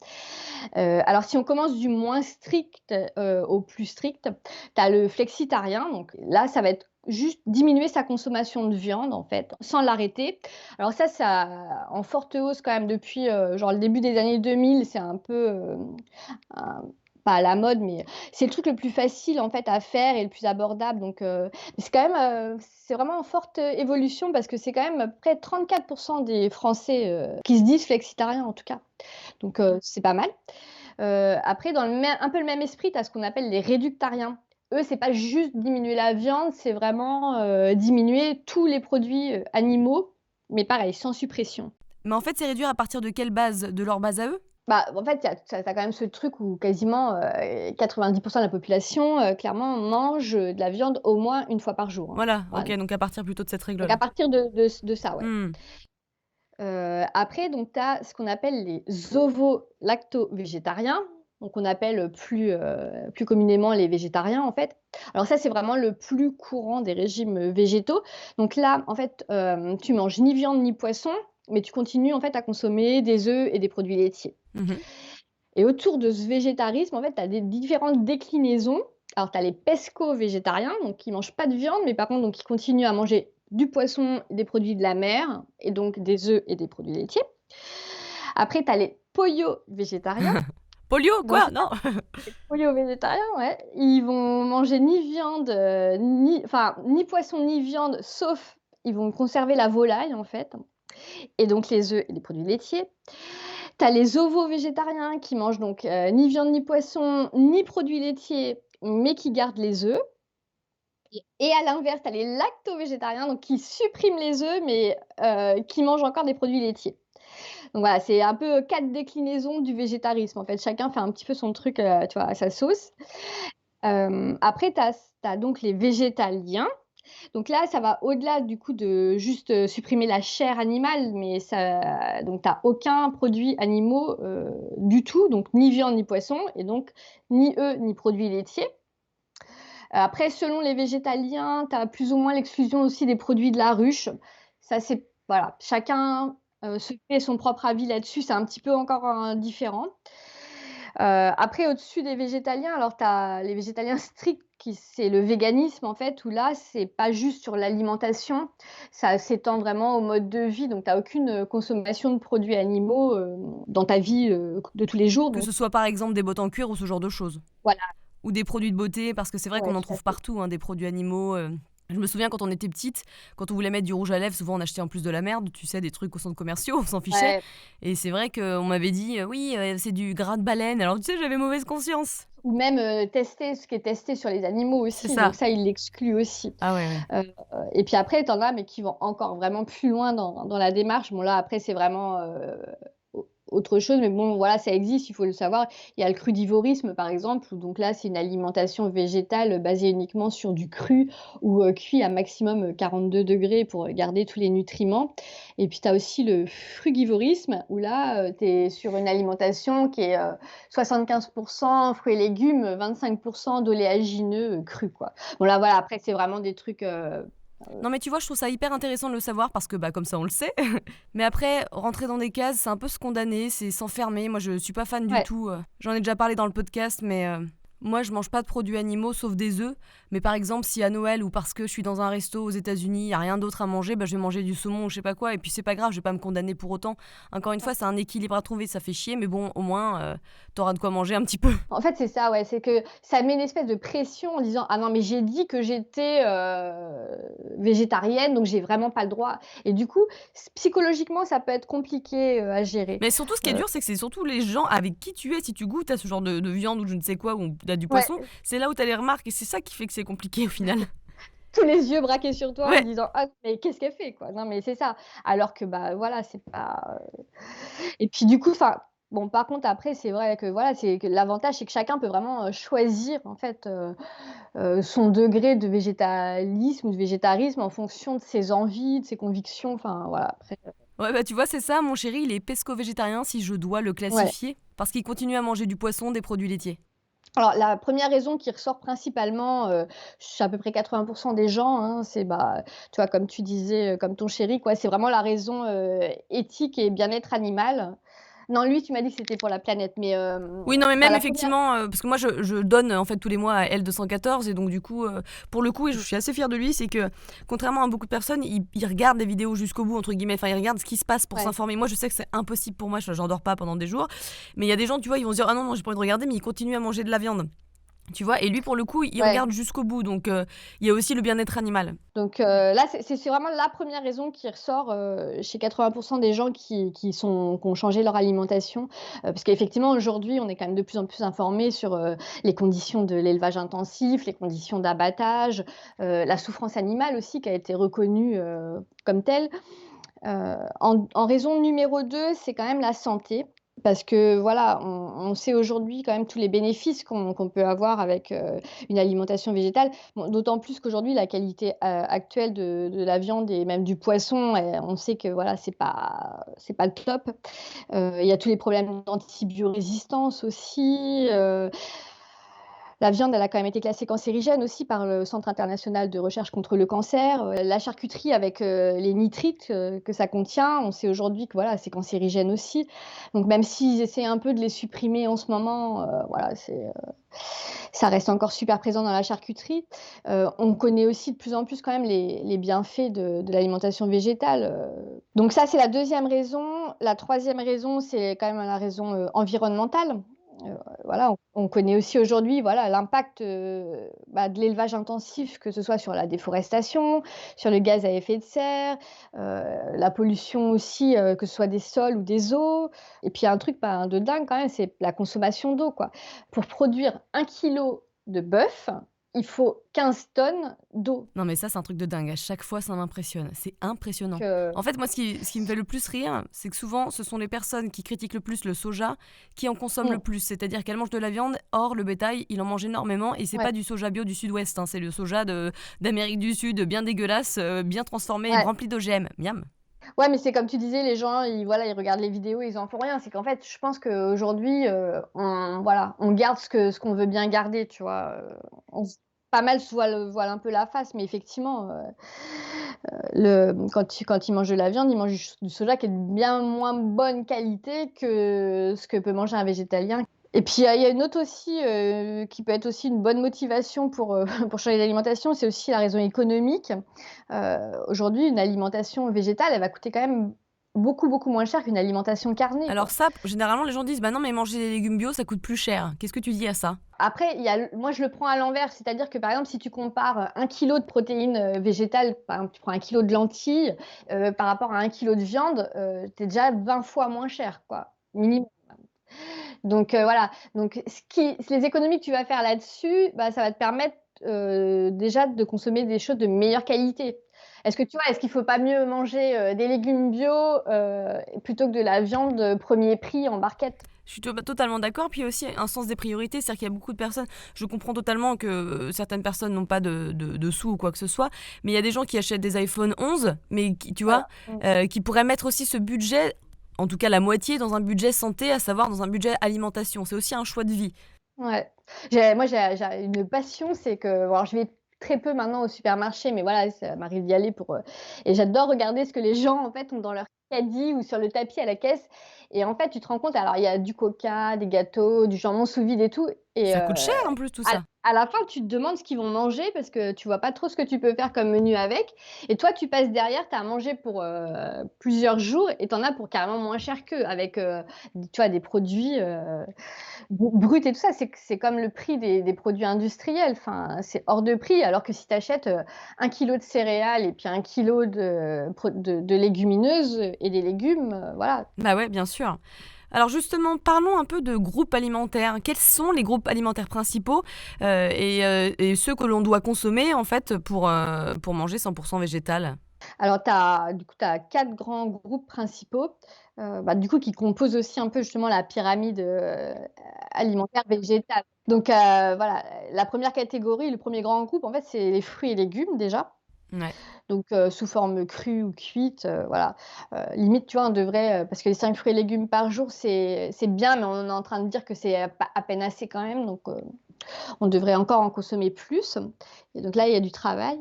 Alors si on commence du moins strict, au plus strict, tu as le flexitarien, donc là, ça va être juste diminuer sa consommation de viande, en fait, sans l'arrêter. Alors ça en forte hausse quand même depuis, genre le début des années 2000, c'est un peu, un pas à la mode, mais c'est le truc le plus facile, en fait, à faire et le plus abordable, donc mais c'est quand même, c'est vraiment en forte, évolution parce que c'est quand même près de 34 des Français, qui se disent flexitariens, en tout cas, donc c'est pas mal. Après dans un peu le même esprit, tu as ce qu'on appelle les réductariens. Eux, c'est pas juste diminuer la viande, c'est vraiment, diminuer tous les produits, animaux, mais pareil, sans suppression. Mais en fait, c'est réduire à partir de quelle base? De leur base à eux? Bah, en fait, tu as quand même ce truc où quasiment, 90 de la population, clairement mange, de la viande au moins une fois par jour, hein. Voilà, ok, Voilà, donc à partir plutôt de cette donc à règle-là. partir de ça, ouais. Après donc tu as ce qu'on appelle les ovo-lacto-végétariens, donc on appelle plus communément les végétariens, en fait. Alors ça, c'est vraiment le plus courant des régimes, végétaux. Donc là, en fait, tu manges ni viande ni poisson, mais tu continues, en fait, à consommer des œufs et des produits laitiers. Mhm. Et autour de ce végétarisme, en fait, tu as des différentes déclinaisons. Alors, tu as les pesco-végétariens, donc qui mangent pas de viande, mais par contre, donc, qui continuent à manger du poisson, des produits de la mer, et donc des œufs et des produits laitiers. Après, tu as les polio-végétariens. Polio, Donc quoi? Non. les polio-végétariens, ouais, ils vont manger ni viande, ni poisson, ni viande, sauf ils vont conserver la volaille, en fait, et donc les œufs et les produits laitiers. Tu as les ovo-végétariens qui mangent donc, ni viande, ni poisson, ni produits laitiers, mais qui gardent les œufs. Et à l'inverse, tu as les lacto-végétariens, donc qui suppriment les œufs, mais qui mangent encore des produits laitiers. Donc voilà, c'est un peu 4 déclinaisons du végétarisme, en fait. Chacun fait un petit peu son truc, tu vois, à sa sauce. Après, tu as donc les végétaliens. Donc là, ça va au-delà du coup de juste, supprimer la chair animale, mais ça donc tu as aucun produit animaux, du tout, donc ni viande ni poisson et donc ni œufs ni produits laitiers. Après, selon les végétaliens, tu as plus ou moins l'exclusion aussi des produits de la ruche. Ça, c'est voilà, chacun, se fait son propre avis là-dessus, c'est un petit peu encore, différent. Après au-dessus des végétaliens, alors tu as les végétaliens stricts qui c'est le véganisme en fait, où là, c'est pas juste sur l'alimentation, ça s'étend vraiment au mode de vie, donc tu as aucune, consommation de produits animaux, dans ta vie, de tous les jours, Que donc ce soit par exemple des bottes en cuir ou ce genre de choses. voilà, Ou des produits de beauté, parce que c'est vrai ouais, qu'on en tout à trouve fait. partout, hein, des produits animaux. Je me souviens quand on était petite, quand on voulait mettre du rouge à lèvres, souvent on achetait en plus de la merde, tu sais, des trucs au centre commerciaux, on s'en fichait. Ouais. Et c'est vrai qu'on m'avait dit, oui, c'est du gras de baleine. Alors tu sais, j'avais mauvaise conscience. Ou même, tester ce qui est testé sur les animaux C'est aussi, donc ça. ça, il l'exclut aussi. Ah ouais, ouais. Heu et puis après, tu en as, mais qui vont encore vraiment plus loin dans la démarche. Bon là, après, c'est vraiment, autre chose, mais bon, voilà, ça existe, il faut le savoir. Il y a le crudivorisme, par exemple, où donc là, c'est une alimentation végétale, basée uniquement sur du cru ou, cuit à maximum, 42 degrés pour, garder tous les nutriments. Et puis tu as aussi le frugivorisme, où là, tu es sur une alimentation qui est, 75 fruits et légumes, 25 d'oléagineux, crus, quoi. Bon là, voilà, après, c'est vraiment des trucs, Non mais tu vois, je trouve ça hyper intéressant de le savoir parce que bah comme ça on le sait. Mais après, rentrer dans des cases, c'est un peu se condamner, c'est s'enfermer. Moi je suis pas fan du ouais. tout. J'en ai déjà parlé dans le podcast, mais moi je mange pas de produits animaux sauf des œufs. Mais par exemple, si à Noël ou parce que je suis dans un resto aux États-Unis, y a rien d'autre à manger, bah je vais manger du saumon ou je sais pas quoi. Et puis c'est pas grave, je vais pas me condamner pour autant. Encore une fois, c'est un équilibre à trouver, ça fait chier, mais bon, au moins t'auras de quoi manger un petit peu. En fait, c'est ça, ouais, c'est que ça met une espèce de pression en disant: «Ah non, mais j'ai dit que j'étais, végétarienne, donc j'ai vraiment pas le droit» et du coup, psychologiquement, ça peut être compliqué, à gérer. Mais surtout, ce qui est Heu, dur, c'est que c'est surtout les gens avec qui tu es. Si tu goûtes à ce genre de viande ou je ne sais quoi, ou du ouais, poisson, c'est là où tu as les remarques et c'est ça qui fait que c'est compliqué au final. tous les yeux braqués sur toi en Ouais. disant: «Ah mais qu'est-ce qu'elle fait, quoi?» Non, mais c'est ça. Alors que, bah, voilà, c'est pas, et puis du coup, enfin, bon, par contre, après, c'est vrai que, voilà, c'est que l'avantage, c'est que chacun peut vraiment, choisir, en fait, son degré de végétalisme ou de végétarisme en fonction de ses envies, de ses convictions, enfin, voilà, après, Ouais, bah tu vois, c'est ça. Mon chéri, il est pesco-végétarien si je dois le ouais. classifier. Parce qu'il continue à manger du poisson, des produits laitiers. Alors la première raison qui ressort principalement, chez à peu près 80 des gens, hein, c'est, bah, tu vois, comme tu disais, comme ton chéri, quoi, c'est vraiment la raison, éthique et bien-être animal. Non, lui, tu m'as dit que c'était pour la planète, mais, Oui, non, mais enfin même la première. effectivement, parce que moi je donne en fait tous les mois à L214 et donc du coup, pour le coup, et je suis assez fière de lui, c'est que contrairement à beaucoup de personnes, il regarde les vidéos jusqu'au bout, entre guillemets, enfin il regarde ce qui se passe pour Ouais. s'informer. Moi je sais que c'est impossible pour moi, j'en dors pas pendant des jours, mais il y a des gens, tu vois, ils vont se dire ah non, non, j'ai pas envie de regarder, mais ils continuent à manger de la viande. Tu vois, et lui pour le coup, il Ouais. regarde jusqu'au bout, donc il y a aussi le bien-être animal. Donc là, c'est vraiment la première raison qui ressort, chez 80 des gens qui ont changé leur alimentation. Parce qu'effectivement, aujourd'hui, on est quand même de plus en plus informés sur, les conditions de l'élevage intensif, les conditions d'abattage, la souffrance animale aussi qui a été reconnue, comme telle. En raison numéro 2, c'est quand même la santé. Parce que voilà, on sait aujourd'hui quand même tous les bénéfices qu'on peut avoir avec, une alimentation végétale. Bon, d'autant plus qu'aujourd'hui la qualité, actuelle de la viande et même du poisson, on sait que voilà, c'est pas le top. Il y a tous les problèmes d'antibiorésistance aussi, La viande, elle a quand même été classée cancérigène aussi par le Centre international de recherche contre le cancer. La charcuterie avec, les nitrites, que ça contient, on sait aujourd'hui que voilà, c'est cancérigène aussi. Donc même s'ils essaient un peu de les supprimer en ce moment, voilà, ça reste encore super présent dans la charcuterie. On connaît aussi de plus en plus quand même les bienfaits de l'alimentation végétale. Donc ça, c'est la deuxième raison. La troisième raison, c'est quand même la raison, environnementale. Voilà, on connaît aussi aujourd'hui, voilà, l'impact, bah, de l'élevage intensif, que ce soit sur la déforestation, sur le gaz à effet de serre, la pollution aussi, que ce soit des sols ou des eaux. Et puis il y a un truc, bah, de dingue quand même, c'est la consommation d'eau, quoi. Pour produire 1 kilo de bœuf, il faut 15 tonnes d'eau. Non, mais ça, c'est un truc de dingue. À chaque fois, ça m'impressionne. C'est impressionnant. Que En fait, moi, ce qui me fait le plus rire, c'est que souvent, ce sont les personnes qui critiquent le plus le soja qui en consomment le mmh, plus. C'est-à-dire qu'elles mangent de la viande, or, le bétail, il en mange énormément. Et c'est ouais, pas du soja bio du sud-ouest, hein, c'est le soja d'Amérique du Sud, bien dégueulasse, bien transformé et ouais. rempli d'OGM. Miam. Ouais, mais c'est comme tu disais, les gens, ils voilà, ils regardent les vidéos, ils en font rien. C'est qu'en fait, je pense qu'aujourd'hui, on voilà, on garde ce qu'on veut bien garder, tu vois? On s Pas mal se voilent un peu la face, mais effectivement, quand ils mangent de la viande, ils mangent du soja qui est de bien moins bonne qualité que ce que peut manger un végétalien. Et puis, il y a une autre aussi, qui peut être aussi une bonne motivation pour, pour changer d'alimentation, c'est aussi la raison économique. Aujourd'hui, une alimentation végétale, elle va coûter quand même beaucoup, beaucoup moins cher qu'une alimentation carnée, Alors quoi. ça, généralement, les gens disent, bah non, mais manger des légumes bio, ça coûte plus cher. Qu'est-ce que tu dis à ça? Après, il y a moi, je le prends à l'envers, c'est-à-dire que, par exemple, si tu compares, 1 kilo de protéines, végétales, par exemple, tu prends 1 kilo de lentilles, par rapport à 1 kilo de viande, tu es déjà 20 fois moins cher, quoi, minimum. Donc voilà, donc les économies que tu vas faire là-dessus, bah, ça va te permettre, déjà de consommer des choses de meilleure qualité. Est-ce que tu vois, est-ce qu'il faut pas mieux manger, des légumes bio, plutôt que de la viande, 1er prix en barquette? Je suis totalement d'accord. Puis il y a aussi un sens des priorités, c'est-à-dire qu'il y a beaucoup de personnes. Je comprends totalement que certaines personnes n'ont pas de sous ou quoi que ce soit, mais il y a des gens qui achètent des iPhone 11, mais qui, tu vois, Voilà, mmh. qui pourraient mettre aussi ce budget, en tout cas la moitié, dans un budget santé, à savoir dans un budget alimentation. C'est aussi un choix de vie. Ouais. J'ai une passion, c'est que bon, alors je vais très peu maintenant au supermarché, mais voilà, ça m'arrive d'y aller pour, et j'adore regarder ce que les gens, en fait, ont dans leur caddie ou sur le tapis à la caisse. Et en fait, tu te rends compte, alors il y a du coca, des gâteaux, du jambon sous vide et tout. Et Ça coûte cher en plus tout à ça. à la fin, tu te demandes ce qu'ils vont manger parce que tu vois pas trop ce que tu peux faire comme menu avec. Et toi, tu passes derrière, tu as à manger pour, plusieurs jours et tu en as pour carrément moins cher qu'eux avec, tu vois, des produits, brut et tout ça, c'est comme le prix des produits industriels, enfin, c'est hors de prix. Alors que si tu achètes, 1 kilo de céréales et puis 1 kilo de légumineuses et des légumes, voilà. Bah ouais, bien sûr. Alors justement, parlons un peu de groupes alimentaires. Quels sont les groupes alimentaires principaux et ceux que l'on doit consommer en fait pour manger 100% végétal? Alors tu as 4 grands groupes principaux, bah, du coup qui composent aussi un peu justement la pyramide, alimentaire végétale. Donc voilà, la première catégorie, le premier grand groupe en fait, c'est les fruits et légumes déjà. Ouais. Donc sous forme crue ou cuite, voilà. Limite, tu vois, on devrait, parce que les 5 fruits et légumes par jour, c'est bien, mais on est en train de dire que c'est, pas à peine assez quand même, donc on devrait encore en consommer plus. Et donc là, il y a du travail.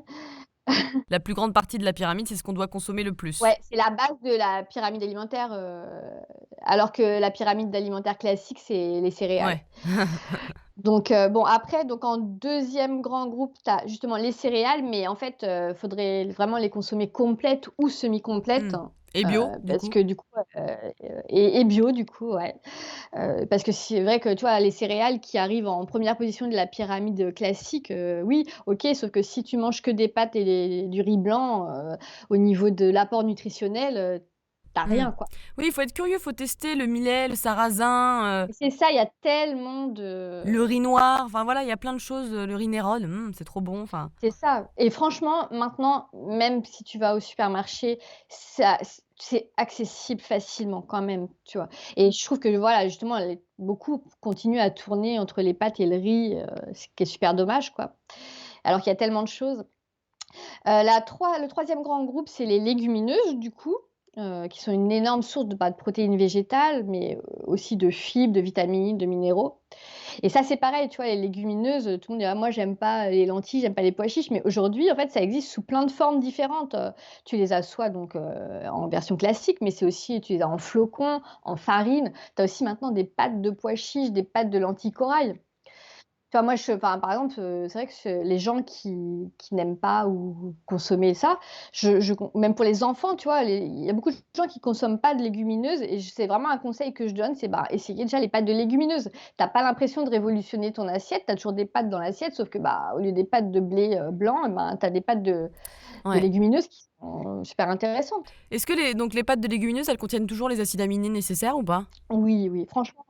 La plus grande partie de la pyramide, c'est ce qu'on doit consommer le plus. Ouais, c'est la base de la pyramide alimentaire, alors que la pyramide alimentaire classique, c'est les céréales. Ouais. Donc bon après, donc en deuxième grand groupe, tu as justement les céréales, mais en fait, faudrait vraiment les consommer complètes ou semi-complètes, Mmh. Et bio, du parce coup? que du coup, et bio du coup, ouais. Parce que c'est vrai que tu vois, les céréales qui arrivent en première position de la pyramide, classique, oui, OK, sauf que si tu manges que des pâtes et du riz blanc, au niveau de l'apport nutritionnel, tu Mmh. rien, quoi. Oui, il faut être curieux, il faut tester le millet, le sarrasin, Et c'est ça, il y a tellement de le riz noir, enfin voilà, il y a plein de choses, le riz Nérol, c'est trop bon, enfin. C'est ça. Et franchement, maintenant, même si tu vas au supermarché, ça c'est accessible facilement quand même, tu vois? Et je trouve que voilà, justement, beaucoup continuent à tourner entre les pâtes et le riz, ce qui est super dommage, quoi. Alors qu'il y a tellement de choses. Le troisième grand groupe, c'est les légumineuses, du coup, qui sont une énorme source de protéines végétales, mais aussi de fibres, de vitamines, de minéraux. Et ça, c'est pareil, tu vois, les légumineuses, tout le monde dit: «Ah moi j'aime pas les lentilles, j'aime pas les pois chiches», mais aujourd'hui, en fait, ça existe sous plein de formes différentes. Tu les as soit donc en version classique, mais c'est aussi tu les as en flocons, en farine. Tu as aussi maintenant des pâtes de pois chiches, des pâtes de lentilles corail. Tu vois, moi, enfin, par exemple, c'est vrai que les gens qui n'aiment pas ou consommer ça, même pour les enfants, tu vois, il y a beaucoup de gens qui consomment pas de légumineuses et c'est vraiment un conseil que je donne, c'est, bah, essayer déjà les pâtes de légumineuses. Tu pas l'impression de révolutionner ton assiette, tu as toujours des pâtes dans l'assiette, sauf que, bah, au lieu des pâtes de blé, blanc, eh ben, tu as des pâtes de Ouais. légumineuses qui sont super intéressantes. Est-ce que les pâtes de légumineuses, elles contiennent toujours les acides aminés nécessaires ou pas? Oui, oui, franchement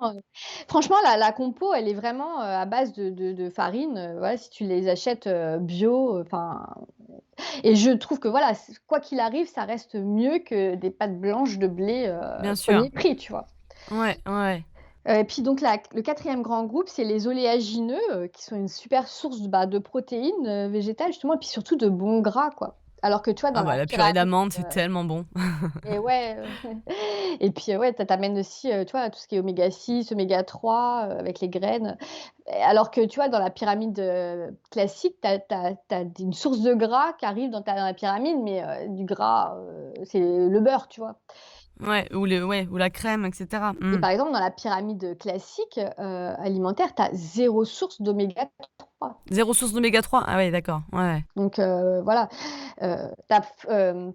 la compo, elle est vraiment, à base de farine, voilà, si tu les achètes, bio, enfin et je trouve que voilà, quoi qu'il arrive, ça reste mieux que des pâtes blanches de blé, Bien sûr. 1er prix, tu vois? Ouais, ouais. Et puis donc le 4e grand groupe, c'est les oléagineux, qui sont une super source, bah, de protéines, végétales justement et puis surtout de bons gras, quoi. Alors que tu vois, dans Ah la bah, la purée pyramide, d'amandes, c'est tellement bon. et ouais, et puis, ouais, tu amènes aussi, tu vois, tout ce qui est oméga 6, oméga 3, avec les graines. Et alors que, tu vois, dans la pyramide, classique, tu as une source de gras qui arrive dans la pyramide, mais, du gras, c'est le beurre, tu vois? Ou la crème et cetera. Et Mmh. par exemple, dans la pyramide classique, alimentaire, tu as 0 source d'oméga 3. 0 source d'oméga 3. Ah ouais, d'accord. Ouais, ouais. Donc, voilà, tu as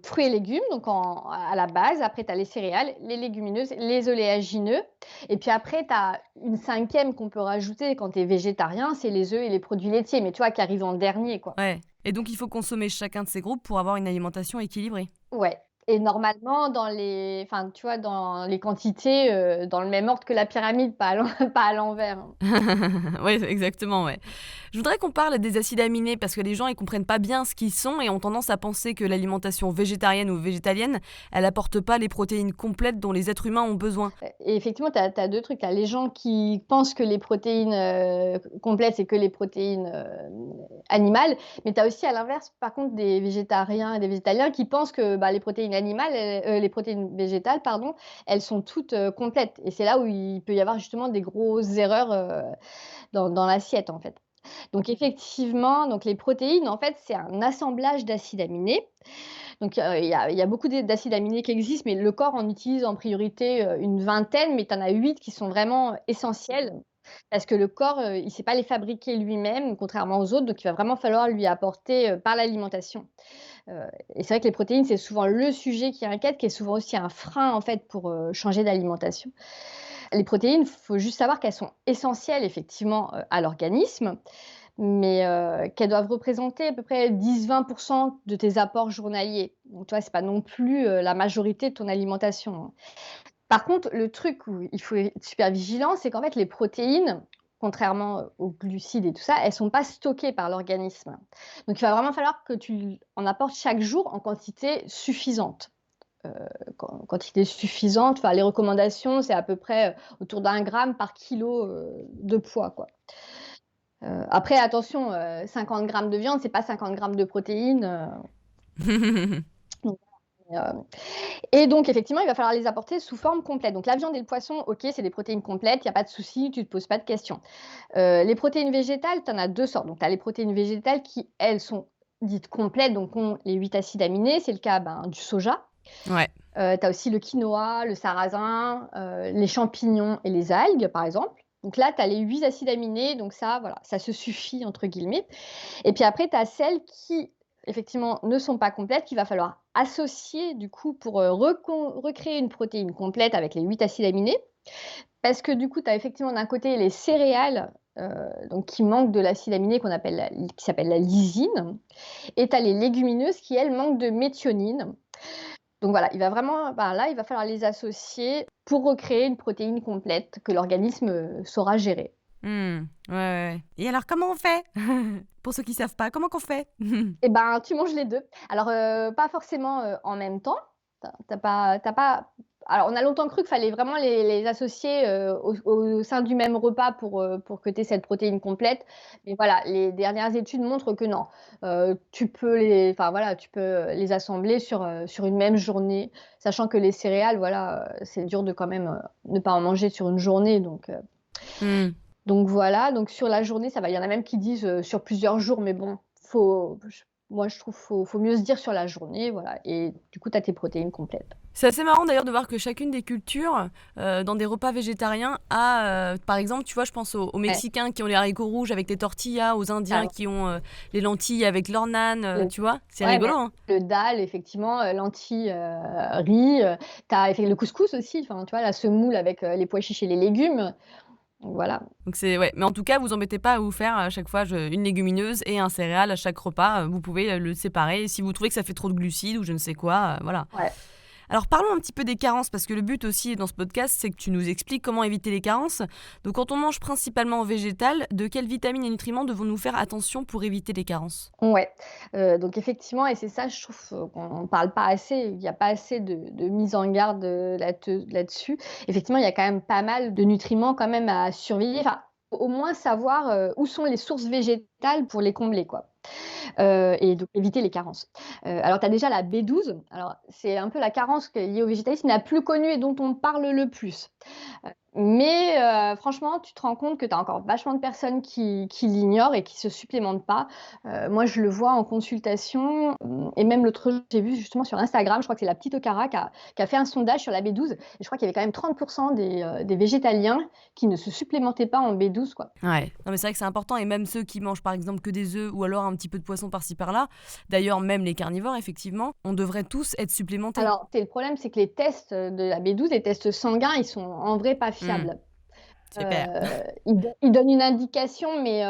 fruits et légumes, donc à la base. Après, tu as les céréales, les légumineuses, les oléagineux et puis après, tu as une 5e qu'on peut rajouter quand tu es végétarien, c'est les œufs et les produits laitiers, mais tu vois, qui arrivent en dernier, quoi. Ouais, et donc il faut consommer chacun de ces groupes pour avoir une alimentation équilibrée? Ouais et normalement enfin, tu vois, dans les quantités, dans le même ordre que la pyramide, pas à pas à l'envers, hein. Ouais, exactement, ouais. Je voudrais qu'on parle des acides aminés parce que les gens ils comprennent pas bien ce qu'ils sont et ont tendance à penser que l'alimentation végétarienne ou végétalienne, elle apporte pas les protéines complètes dont les êtres humains ont besoin. Et effectivement, tu as 2 trucs. Tu as les gens qui pensent que les protéines, complètes, c'est que les protéines, animales, mais tu as aussi à l'inverse, par contre, des végétariens et des végétaliens qui pensent que, bah, les protéines animales, les protéines végétales, pardon, elles sont toutes, complètes et c'est là où il peut y avoir justement des grosses erreurs, dans l'assiette, en fait. Donc effectivement, donc les protéines, en fait, c'est un assemblage d'acides aminés. Donc il y a beaucoup d'acides aminés qui existent, mais le corps en utilise en priorité, une vingtaine, mais tu en as 8 qui sont vraiment essentiels parce que le corps, il ne sait pas les fabriquer lui-même, contrairement aux autres, donc il va vraiment falloir lui apporter, par l'alimentation. Heu et c'est vrai que les protéines, c'est souvent le sujet qui inquiète, qui est souvent aussi un frein, en fait, pour, changer d'alimentation. Les protéines, il faut juste savoir qu'elles sont essentielles effectivement, à l'organisme, mais qu'elles doivent représenter à peu près 10-20 de tes apports journaliers. Donc tu vois, c'est pas non plus, la majorité de ton alimentation, hein. Par contre, le truc où il faut être super vigilant, c'est qu'en fait les protéines, contrairement, aux glucides et tout ça, elles sont pas stockées par l'organisme. Donc il va vraiment falloir que tu en apportes chaque jour en quantité suffisante. Quantité suffisante, enfin les recommandations, c'est à peu près, autour d'1 gramme par kilo, de poids, quoi. Après attention, 50 grammes de viande, c'est pas 50 grammes de protéines, donc et donc effectivement, il va falloir les apporter sous forme complète. Donc la viande et le poisson, OK, c'est des protéines complètes, il y a pas de souci, tu te poses pas de questions. Les protéines végétales, tu en as 2 sortes. Donc tu as les protéines végétales qui, elles, sont dites complètes, donc ont les 8 acides aminés. C'est le cas, ben, du soja. Ouais. Tu as aussi le quinoa, le sarrasin, les champignons et les algues, par exemple. Donc là, tu as les 8 acides aminés, donc ça, voilà, ça se «suffit» entre guillemets. Et puis après, tu as celles qui, effectivement, ne sont pas complètes, qu'il va falloir associer du coup pour, recréer une protéine complète avec les 8 acides aminés. Parce que du coup, tu as effectivement d'un côté les céréales, donc qui manquent de l'acide aminé qui s'appelle la lysine et tu as les légumineuses qui, elles, manquent de méthionine. Donc voilà, il va vraiment bah, là, il va falloir les associer pour recréer une protéine complète que l'organisme, saura gérer. Mmh. Ouais, ouais, ouais. Et alors comment on fait? Pour ceux qui savent pas, comment qu'on fait? Et ben, tu manges les 2. Alors, pas forcément, en même temps. Tu as pas alors on a longtemps cru qu'il fallait vraiment les associer, au sein du même repas pour que tu aies cette protéine complète. Mais voilà, les dernières études montrent que non. Tu peux enfin voilà, tu peux les assembler sur une même journée, sachant que les céréales, voilà, c'est dur de quand même, ne pas en manger sur une journée donc Mmh. Donc voilà, donc sur la journée, ça va. Il y en a même qui disent, sur plusieurs jours, mais bon, moi je trouve faut mieux se dire sur la journée, voilà et du coup, tu as tes protéines complètes. C'est assez marrant d'ailleurs de voir que chacune des cultures, dans des repas végétariens, a, par exemple, tu vois, je pense aux Ouais, Mexicains qui ont les haricots rouges avec les tortillas, aux Indiens alors qui ont les lentilles avec leur naan, le tu vois? C'est ouais, rigolo, mais hein. le dal effectivement, lentilles, riz, tu as le couscous aussi, enfin, tu vois, la semoule avec, les pois chiches et les légumes, donc voilà. Donc c'est ouais, mais en tout cas, vous embêtez pas à vous faire à chaque fois une légumineuse et un céréal à chaque repas. Vous pouvez le séparer. Si vous trouvez que ça fait trop de glucides ou je ne sais quoi, voilà. Ouais. Alors parlons un petit peu des carences, parce que le but aussi dans ce podcast, c'est que tu nous expliques comment éviter les carences. Donc quand on mange principalement végétal, de quelles vitamines et nutriments devons-nous faire attention pour éviter les carences? Ouais, donc effectivement et c'est ça je trouve, qu'on parle pas assez, il y a pas assez de mise en garde, là-dessus. Effectivement, il y a quand même pas mal de nutriments quand même à surveiller, enfin, au moins savoir, où sont les sources végétales pour les combler, quoi. Et donc éviter les carences. Alors tu as déjà la B12, alors c'est un peu la carence qui est liée au végétalisme, la plus connue et dont on parle le plus. Mais franchement, tu te rends compte que tu as encore vachement de personnes qui l'ignorent et qui se supplémentent pas. Moi, je le vois en consultation, et même l'autre jour, j'ai vu justement sur Instagram, je crois que c'est la petite Okara qui a fait un sondage sur la B12 et je crois qu'il y avait quand même 30 des végétaliens qui ne se supplémentaient pas en B12, quoi. Ouais, non mais c'est vrai que c'est important et même ceux qui mangent par exemple que des œufs ou alors un petit peu de poisson par-ci par-là, d'ailleurs même les carnivores effectivement, on devrait tous être supplémentés. Alors, c'est le problème, c'est que les tests, de la B12, les tests sanguins, ils sont en vrai pas Hmm, fiables. super. Ils donnent une indication, mais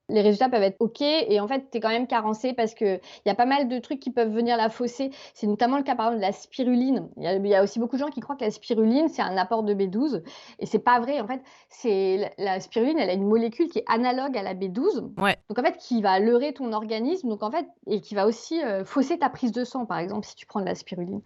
les résultats peuvent être OK et en fait, tu es quand même carencé parce qu'il y a pas mal de trucs qui peuvent venir la fausser. C'est notamment le cas, par exemple, de la spiruline. Il y a aussi beaucoup de gens qui croient que la spiruline, c'est un apport de B12 et c'est pas vrai. En fait, c'est la spiruline, elle a une molécule qui est analogue à la B12, Ouais. donc en fait, qui va leurrer ton organisme, donc en fait et qui va aussi, fausser ta prise de sang, par exemple, si tu prends de la spiruline.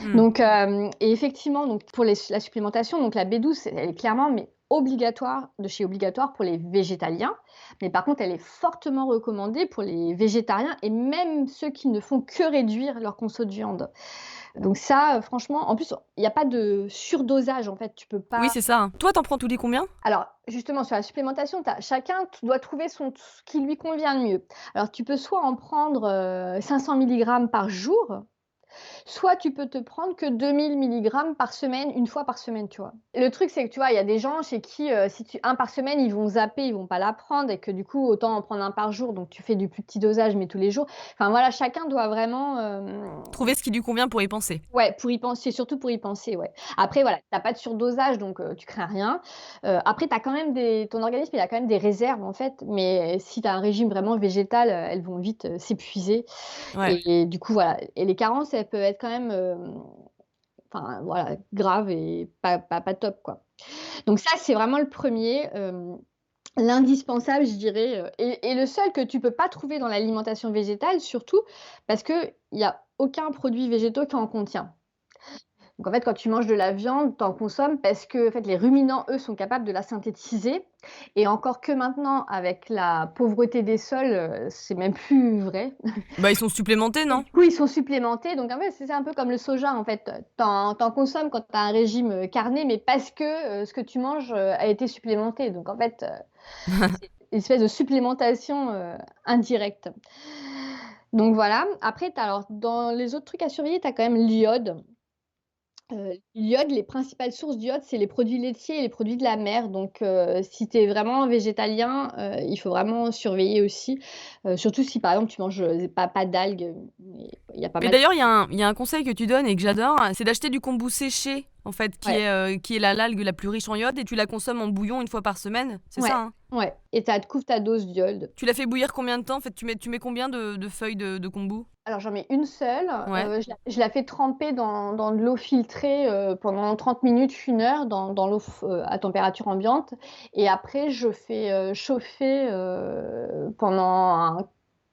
Hmm. Donc, et effectivement, donc pour la supplémentation, donc la B12, elle est clairement mais obligatoire, de chez obligatoire pour les végétaliens. Mais par contre, elle est fortement recommandée pour les végétariens et même ceux qui ne font que réduire leur conso de viande. Donc ça, franchement, en plus, il n'y a pas de surdosage en fait. Tu peux Oui, pas. c'est ça, hein. Toi, t'en prends tous les combien? Alors, justement, sur la supplémentation, chacun doit trouver ce qui lui convient le mieux. Alors, tu peux soit en prendre 500 mg par jour, soit tu peux te prendre que 2000 milligrammes par semaine, une fois par semaine, tu vois? Le truc, c'est que, tu vois, il y a des gens chez qui, si tu un par semaine, ils vont zapper, ils vont pas la prendre et que du coup, autant en prendre un par jour, donc tu fais du plus petit dosage, mais tous les jours. Enfin voilà, chacun doit vraiment, Trouver ce qui lui convient pour y penser. ouais, pour y penser, surtout pour y penser, ouais. Après voilà, tu as pas de surdosage, donc tu crains rien. Après tu as quand même ton organisme, il a quand même des réserves, en fait, mais si tu as un régime vraiment végétal, elles vont vite, s'épuiser Ouais. et du coup, voilà et les carences, elles peuvent être quand même, enfin voilà, grave et pas top, quoi. Donc ça, c'est vraiment le premier, l'indispensable, je dirais, et le seul que tu peux pas trouver dans l'alimentation végétale, surtout parce qu'il y a aucun produit végétaux qui en contient. Donc en fait, quand tu manges de la viande, tu en consommes parce que, en fait, les ruminants, eux, sont capables de la synthétiser et encore que maintenant, avec la pauvreté des sols, c'est même plus vrai. Bah, ils sont supplémentés, Et non? du coup, ils sont supplémentés, donc en fait, c'est un peu comme le soja, en fait, tu en consommes quand tu as un régime, carné, mais parce que, ce que tu manges, a été supplémenté, donc en fait, c'est une espèce de supplémentation, indirecte. Donc voilà. Après, tu alors dans les autres trucs à surveiller, tu as quand même l'iode. L'iode, les principales sources d'iode, c'est les produits laitiers et les produits de la mer. Donc, si tu es vraiment végétalien, il faut vraiment surveiller aussi, surtout si, par exemple, tu manges, pas d'algues, mais il y a pas Mais mal. d'ailleurs, il y a un conseil que tu donnes et que j'adore, c'est d'acheter du kombu séché, en fait, qui Ouais, est, euh, qui est l'algue la plus riche en iode, et tu la consommes en bouillon une fois par semaine. C'est ça, ouais, hein? ouais et tu couvres ta dose d'iode. Tu la fais bouillir combien de temps? En fait, tu mets combien de feuilles de kombu? Alors j'en mets une seule, Ouais. je la fais tremper dans de l'eau filtrée, pendant 30 minutes, 1 heure dans l'eau à température ambiante et après je fais, chauffer, pendant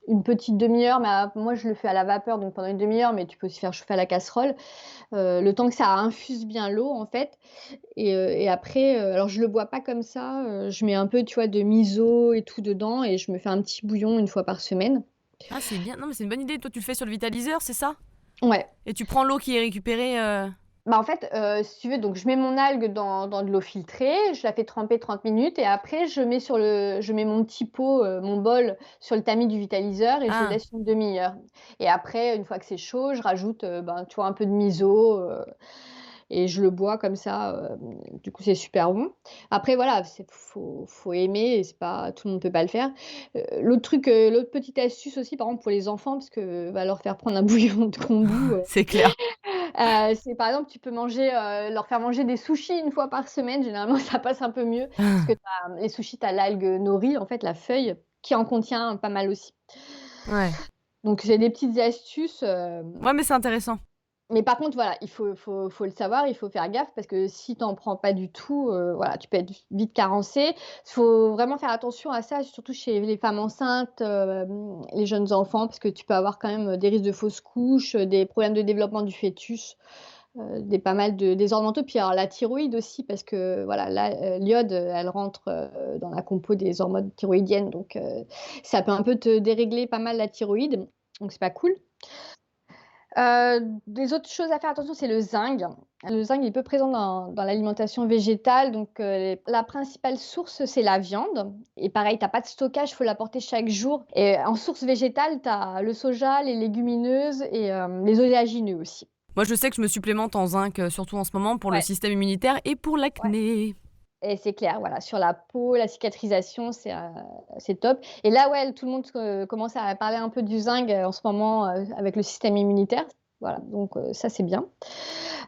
une petite demi-heure, mais moi je le fais à la vapeur, donc pendant une demi-heure, mais tu peux aussi faire chauffer à la casserole, le temps que ça infuse bien l'eau en fait et après, alors je le bois pas comme ça, je mets un peu, tu vois, de miso et tout dedans et je me fais un petit bouillon une fois par semaine. Ah, c'est bien. Non, mais c'est une bonne idée. Toi, tu le fais sur le vitaliseur, c'est ça? Ouais. Et tu prends l'eau qui est récupérée. Bah, en fait, si tu veux, donc je mets mon algue dans de l'eau filtrée, je la fais tremper 30 minutes et après je mets mon petit pot, mon bol sur le tamis du vitaliseur et je le Ah, laisse une demi-heure et après, une fois que c'est chaud, je rajoute, ben, tu vois, un peu de miso, et je le bois comme ça, du coup, c'est super bon. Après voilà, faut aimer et c'est pas tout le monde peut pas le faire. L'autre petite astuce aussi, par exemple, pour les enfants, parce que, bah, leur faire prendre un bouillon de kombu, c'est clair. c'est par exemple, tu peux leur faire manger des sushis une fois par semaine. Généralement, ça passe un peu mieux parce que les sushis, tu as l'algue nori, en fait, la feuille qui en contient pas mal aussi. Ouais. Donc j'ai des petites astuces, Ouais, mais c'est intéressant. mais par contre, voilà, il faut le savoir, il faut faire gaffe parce que si tu en prends pas du tout, voilà, tu peux être vite carencé. Il faut vraiment faire attention à ça, surtout chez les femmes enceintes, les jeunes enfants, parce que tu peux avoir quand même, des risques de fausses couches, des problèmes de développement du fœtus. Des pas mal de désordres mentaux, puis alors la thyroïde aussi parce que voilà, l'iode, elle rentre, dans la compo des hormones thyroïdiennes donc ça peut un peu te dérégler pas mal la thyroïde, donc c'est pas cool. Des autres choses à faire attention, c'est le zinc. Le zinc, il est peu présent dans l'alimentation végétale, donc la principale source, c'est la viande et pareil, tu as pas de stockage, il faut l'apporter chaque jour et en source végétale, tu as le soja, les légumineuses et les oléagineux aussi. Moi, je sais que je me supplémente en zinc, surtout en ce moment, pour le Ouais, système immunitaire et pour ouais. l'acné. Et c'est clair, voilà, sur la peau, la cicatrisation, c'est top. Et là, ouais, tout le monde, commence à parler un peu du zinc, en ce moment, avec le système immunitaire. Voilà, donc ça, c'est bien.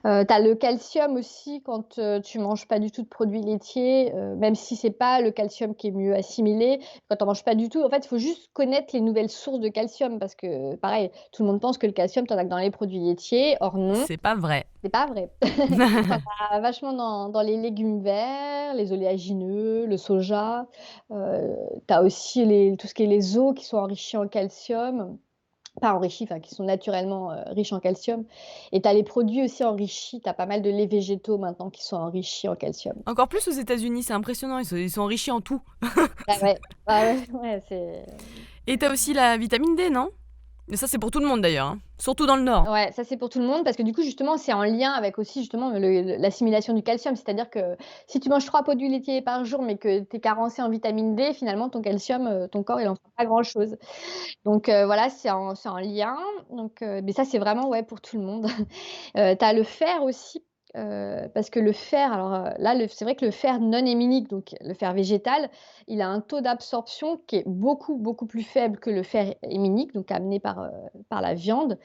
Tu as le calcium aussi quand, tu manges pas du tout de produits laitiers, même si c'est pas le calcium qui est mieux assimilé. Quand tu en manges pas du tout, en fait, il faut juste connaître les nouvelles sources de calcium parce que, pareil, tout le monde pense que le calcium, tu en as que dans les produits laitiers. Or non, C'est pas vrai. c'est pas vrai. Tu en as vachement dans les légumes verts, les oléagineux, le soja, tu as aussi tout ce qui est les os qui sont enrichis en calcium, pas enrichis, enfin qui sont naturellement, riches en calcium et tu as les produits aussi enrichis, tu as pas mal de laits végétaux maintenant qui sont enrichis en calcium. Encore plus aux États-Unis, c'est impressionnant, ils sont enrichis en tout. Ah ouais, ah ouais, ouais, c'est Et t'as aussi la vitamine D, non? Mais ça, c'est pour tout le monde d'ailleurs, hein. Surtout dans le Nord. ouais, ça c'est pour tout le monde parce que du coup justement c'est en lien avec aussi justement l'assimilation du calcium. C'est-à-dire que si tu manges 3 produits laitiers par jour mais que tu es carencé en vitamine D, finalement ton calcium, ton corps il en fera pas grand-chose. Donc voilà, c'est en lien, donc mais ça c'est vraiment, ouais, pour tout le monde. Tu as le fer aussi, parce que le fer alors, là c'est vrai que le fer non héminique, donc le fer végétal, il a un taux d'absorption qui est beaucoup, beaucoup plus faible que le fer héminique, donc amené par la viande.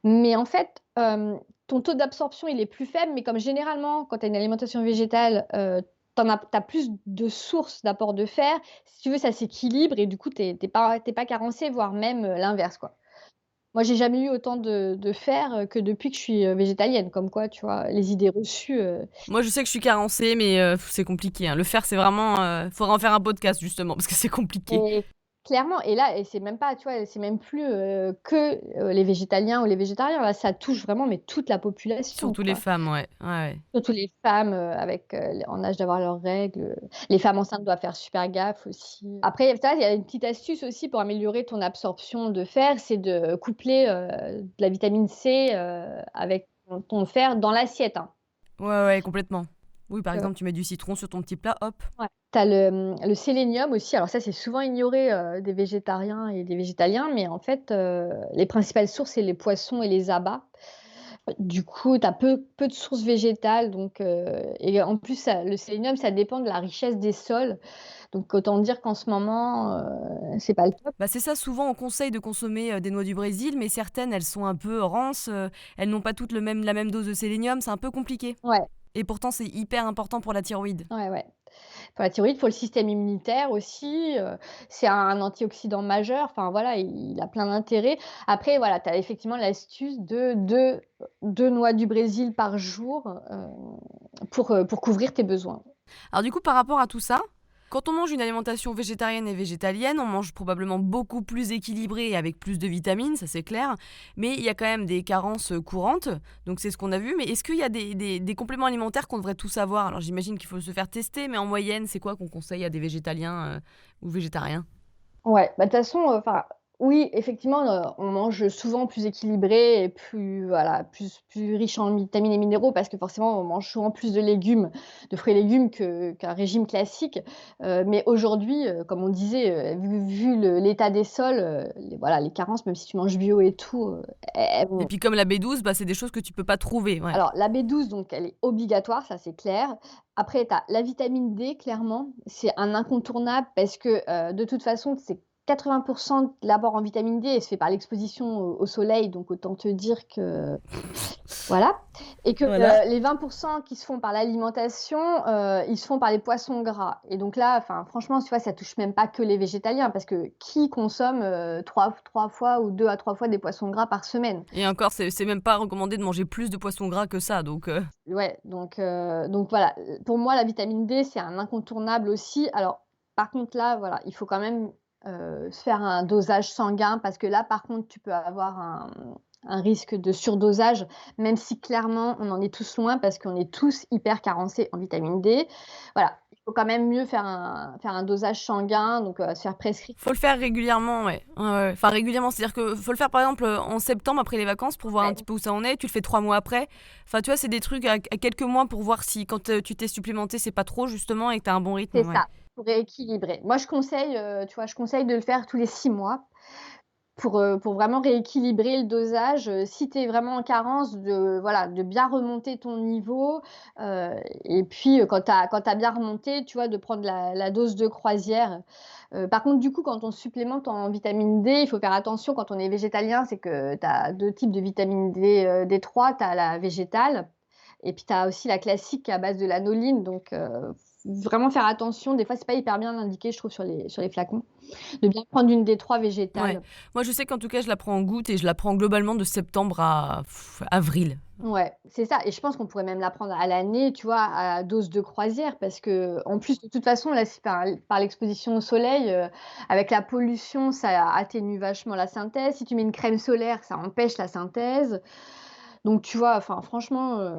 Mais en fait, ton taux d'absorption, il est plus faible, mais comme généralement, quand tu as une alimentation végétale, tu as plus de sources d'apport de fer. Si tu veux, ça s'équilibre et du coup, tu es pas carencé, voire même, l'inverse, quoi. Moi, j'ai jamais eu autant de fer, que depuis que je suis, végétalienne, comme quoi, tu vois, les idées reçues, Moi, je sais que je suis carencée, mais c'est compliqué, hein. Le fer, c'est vraiment, faudrait en faire un podcast justement parce que c'est compliqué. et clairement et là et c'est même pas, tu vois, c'est même plus, que, les végétaliens ou les végétariens, là, ça touche vraiment, mais toute la population, Surtout les quoi. femmes, ouais. Ouais, ouais. Surtout les femmes, avec, en âge d'avoir leurs règles, les femmes enceintes doivent faire super gaffe aussi. Après, tu vois, il y a une petite astuce aussi pour améliorer ton absorption de fer, c'est de coupler, de la vitamine C, avec ton fer dans l'assiette, hein. Ouais, ouais, complètement. Oui, par Heu, exemple, tu mets du citron sur ton petit plat, hop. ouais. Tu as le sélénium aussi, alors ça, c'est souvent ignoré, des végétariens et des végétaliens, mais en fait, les principales sources, c'est les poissons et les abats. Du coup, tu as peu de sources végétales donc et en plus ça le sélénium, ça dépend de la richesse des sols. Donc autant dire qu'en ce moment, c'est pas le top. Bah, c'est ça, souvent on conseille de consommer, des noix du Brésil, mais certaines, elles sont un peu rances, elles n'ont pas toutes la même dose de sélénium, c'est un peu compliqué. Ouais, Et pourtant, c'est hyper important pour la thyroïde. ouais, ouais. Pour la thyroïde, pour le système immunitaire aussi, c'est un antioxydant majeur, enfin voilà, il a plein d'intérêts. Après voilà, tu as effectivement l'astuce de 2 noix du Brésil par jour, pour couvrir tes besoins. Alors du coup, par rapport à tout ça, quand on mange une alimentation végétarienne et végétalienne, on mange probablement beaucoup plus équilibré et avec plus de vitamines, ça c'est clair. Mais il y a quand même des carences courantes, donc c'est ce qu'on a vu. Mais est-ce qu'il y a des compléments alimentaires qu'on devrait tous avoir? Alors j'imagine qu'il faut se faire tester, mais en moyenne, c'est quoi qu'on conseille à des végétaliens ou végétariens? Ouais, bah, de toute façon, enfin, Oui, effectivement, on mange souvent plus équilibré et plus voilà, plus riche en vitamines et minéraux parce que forcément on mange souvent plus de légumes, de fruits et légumes qu'un régime classique. Mais aujourd'hui, comme on disait, vu l'état des sols, les carences, même si tu manges bio et tout, elles Et vont. puis comme la B12, bah, c'est des choses que tu peux pas trouver, ouais. Alors la B12 donc elle est obligatoire, ça c'est clair. Après tu as la vitamine D clairement, c'est un incontournable parce que, de toute façon c'est 80 de l'apport en vitamine D, elle se fait par l'exposition au soleil, donc autant te dire que voilà et que, Voilà. les 20 qui se font par l'alimentation, ils se font par les poissons gras et donc là, enfin franchement, tu vois, ça touche même pas que les végétaliens parce que qui consomme, 3 fois ou 2 à 3 fois des poissons gras par semaine? Et encore, c'est même pas recommandé de manger plus de poissons gras que ça, Ouais, donc voilà, pour moi, la vitamine D, c'est un incontournable aussi. Alors, par contre, là, voilà, il faut quand même, se faire un dosage sanguin parce que là, par contre, tu peux avoir un risque de surdosage, même si clairement, on en est tous loin parce qu'on est tous hyper carencés en vitamine D. Voilà, il faut quand même mieux faire un dosage sanguin, donc se faire prescrire. faut le faire régulièrement, ouais. Ouais, ouais. Enfin régulièrement, c'est-à-dire que faut le faire par exemple, en septembre après les vacances pour voir un Ouais, petit peu où ça en est. Tu le fais 3 mois après. Enfin, tu vois, c'est des trucs à quelques mois pour voir si quand, tu t'es supplémenté, c'est pas trop justement et que tu as un bon c'est rythme, ouais. ça, pour rééquilibrer. Moi, je conseille, tu vois, je conseille de le faire tous les 6 mois. Pour vraiment rééquilibrer le dosage, si tu es vraiment en carence de voilà, de bien remonter ton niveau, heu et puis, quand tu as bien remonté, tu vois, de prendre la dose de croisière. Par contre, du coup, quand on supplémente en vitamine D, il faut faire attention quand on est végétalien, c'est que tu as 2 types de vitamine D, D3, tu as la végétale et puis tu as aussi la classique qui est à base de l'anoline donc vraiment faire attention. Des fois, c'est pas hyper bien indiqué, je trouve, sur les flacons, de bien prendre une D3 Ouais. végétale. Moi, je sais qu'en tout cas, je la prends en gouttes et je la prends globalement de septembre à avril. Ouais, c'est ça et je pense qu'on pourrait même la prendre à l'année, tu vois, à dose de croisière parce qu'en plus, de toute façon, là, c'est par l'exposition au soleil, avec la pollution, ça atténue vachement la synthèse. Si tu mets une crème solaire, ça empêche la synthèse. Donc tu vois, enfin franchement,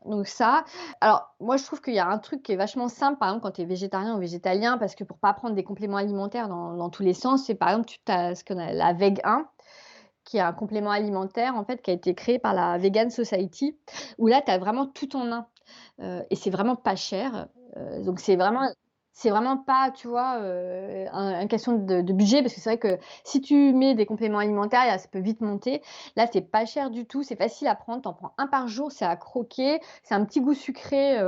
donc ça. Alors moi, je trouve qu'il y a un truc qui est vachement simple, par exemple, quand tu es végétarien ou végétalien, parce que pour pas prendre des compléments alimentaires dans tous les sens, c'est par exemple, tu as ce qu'on a la Veg1 qui est un complément alimentaire, en fait, qui a été créé par la Vegan Society, où là, tu as vraiment tout en un, et c'est vraiment pas cher, donc c'est vraiment pas, tu vois, un question de budget parce que c'est vrai que si tu mets des compléments alimentaires, ça peut vite monter. Là, c'est pas cher du tout, c'est facile à prendre, tu en prends un par jour, c'est à croquer, c'est un petit goût sucré,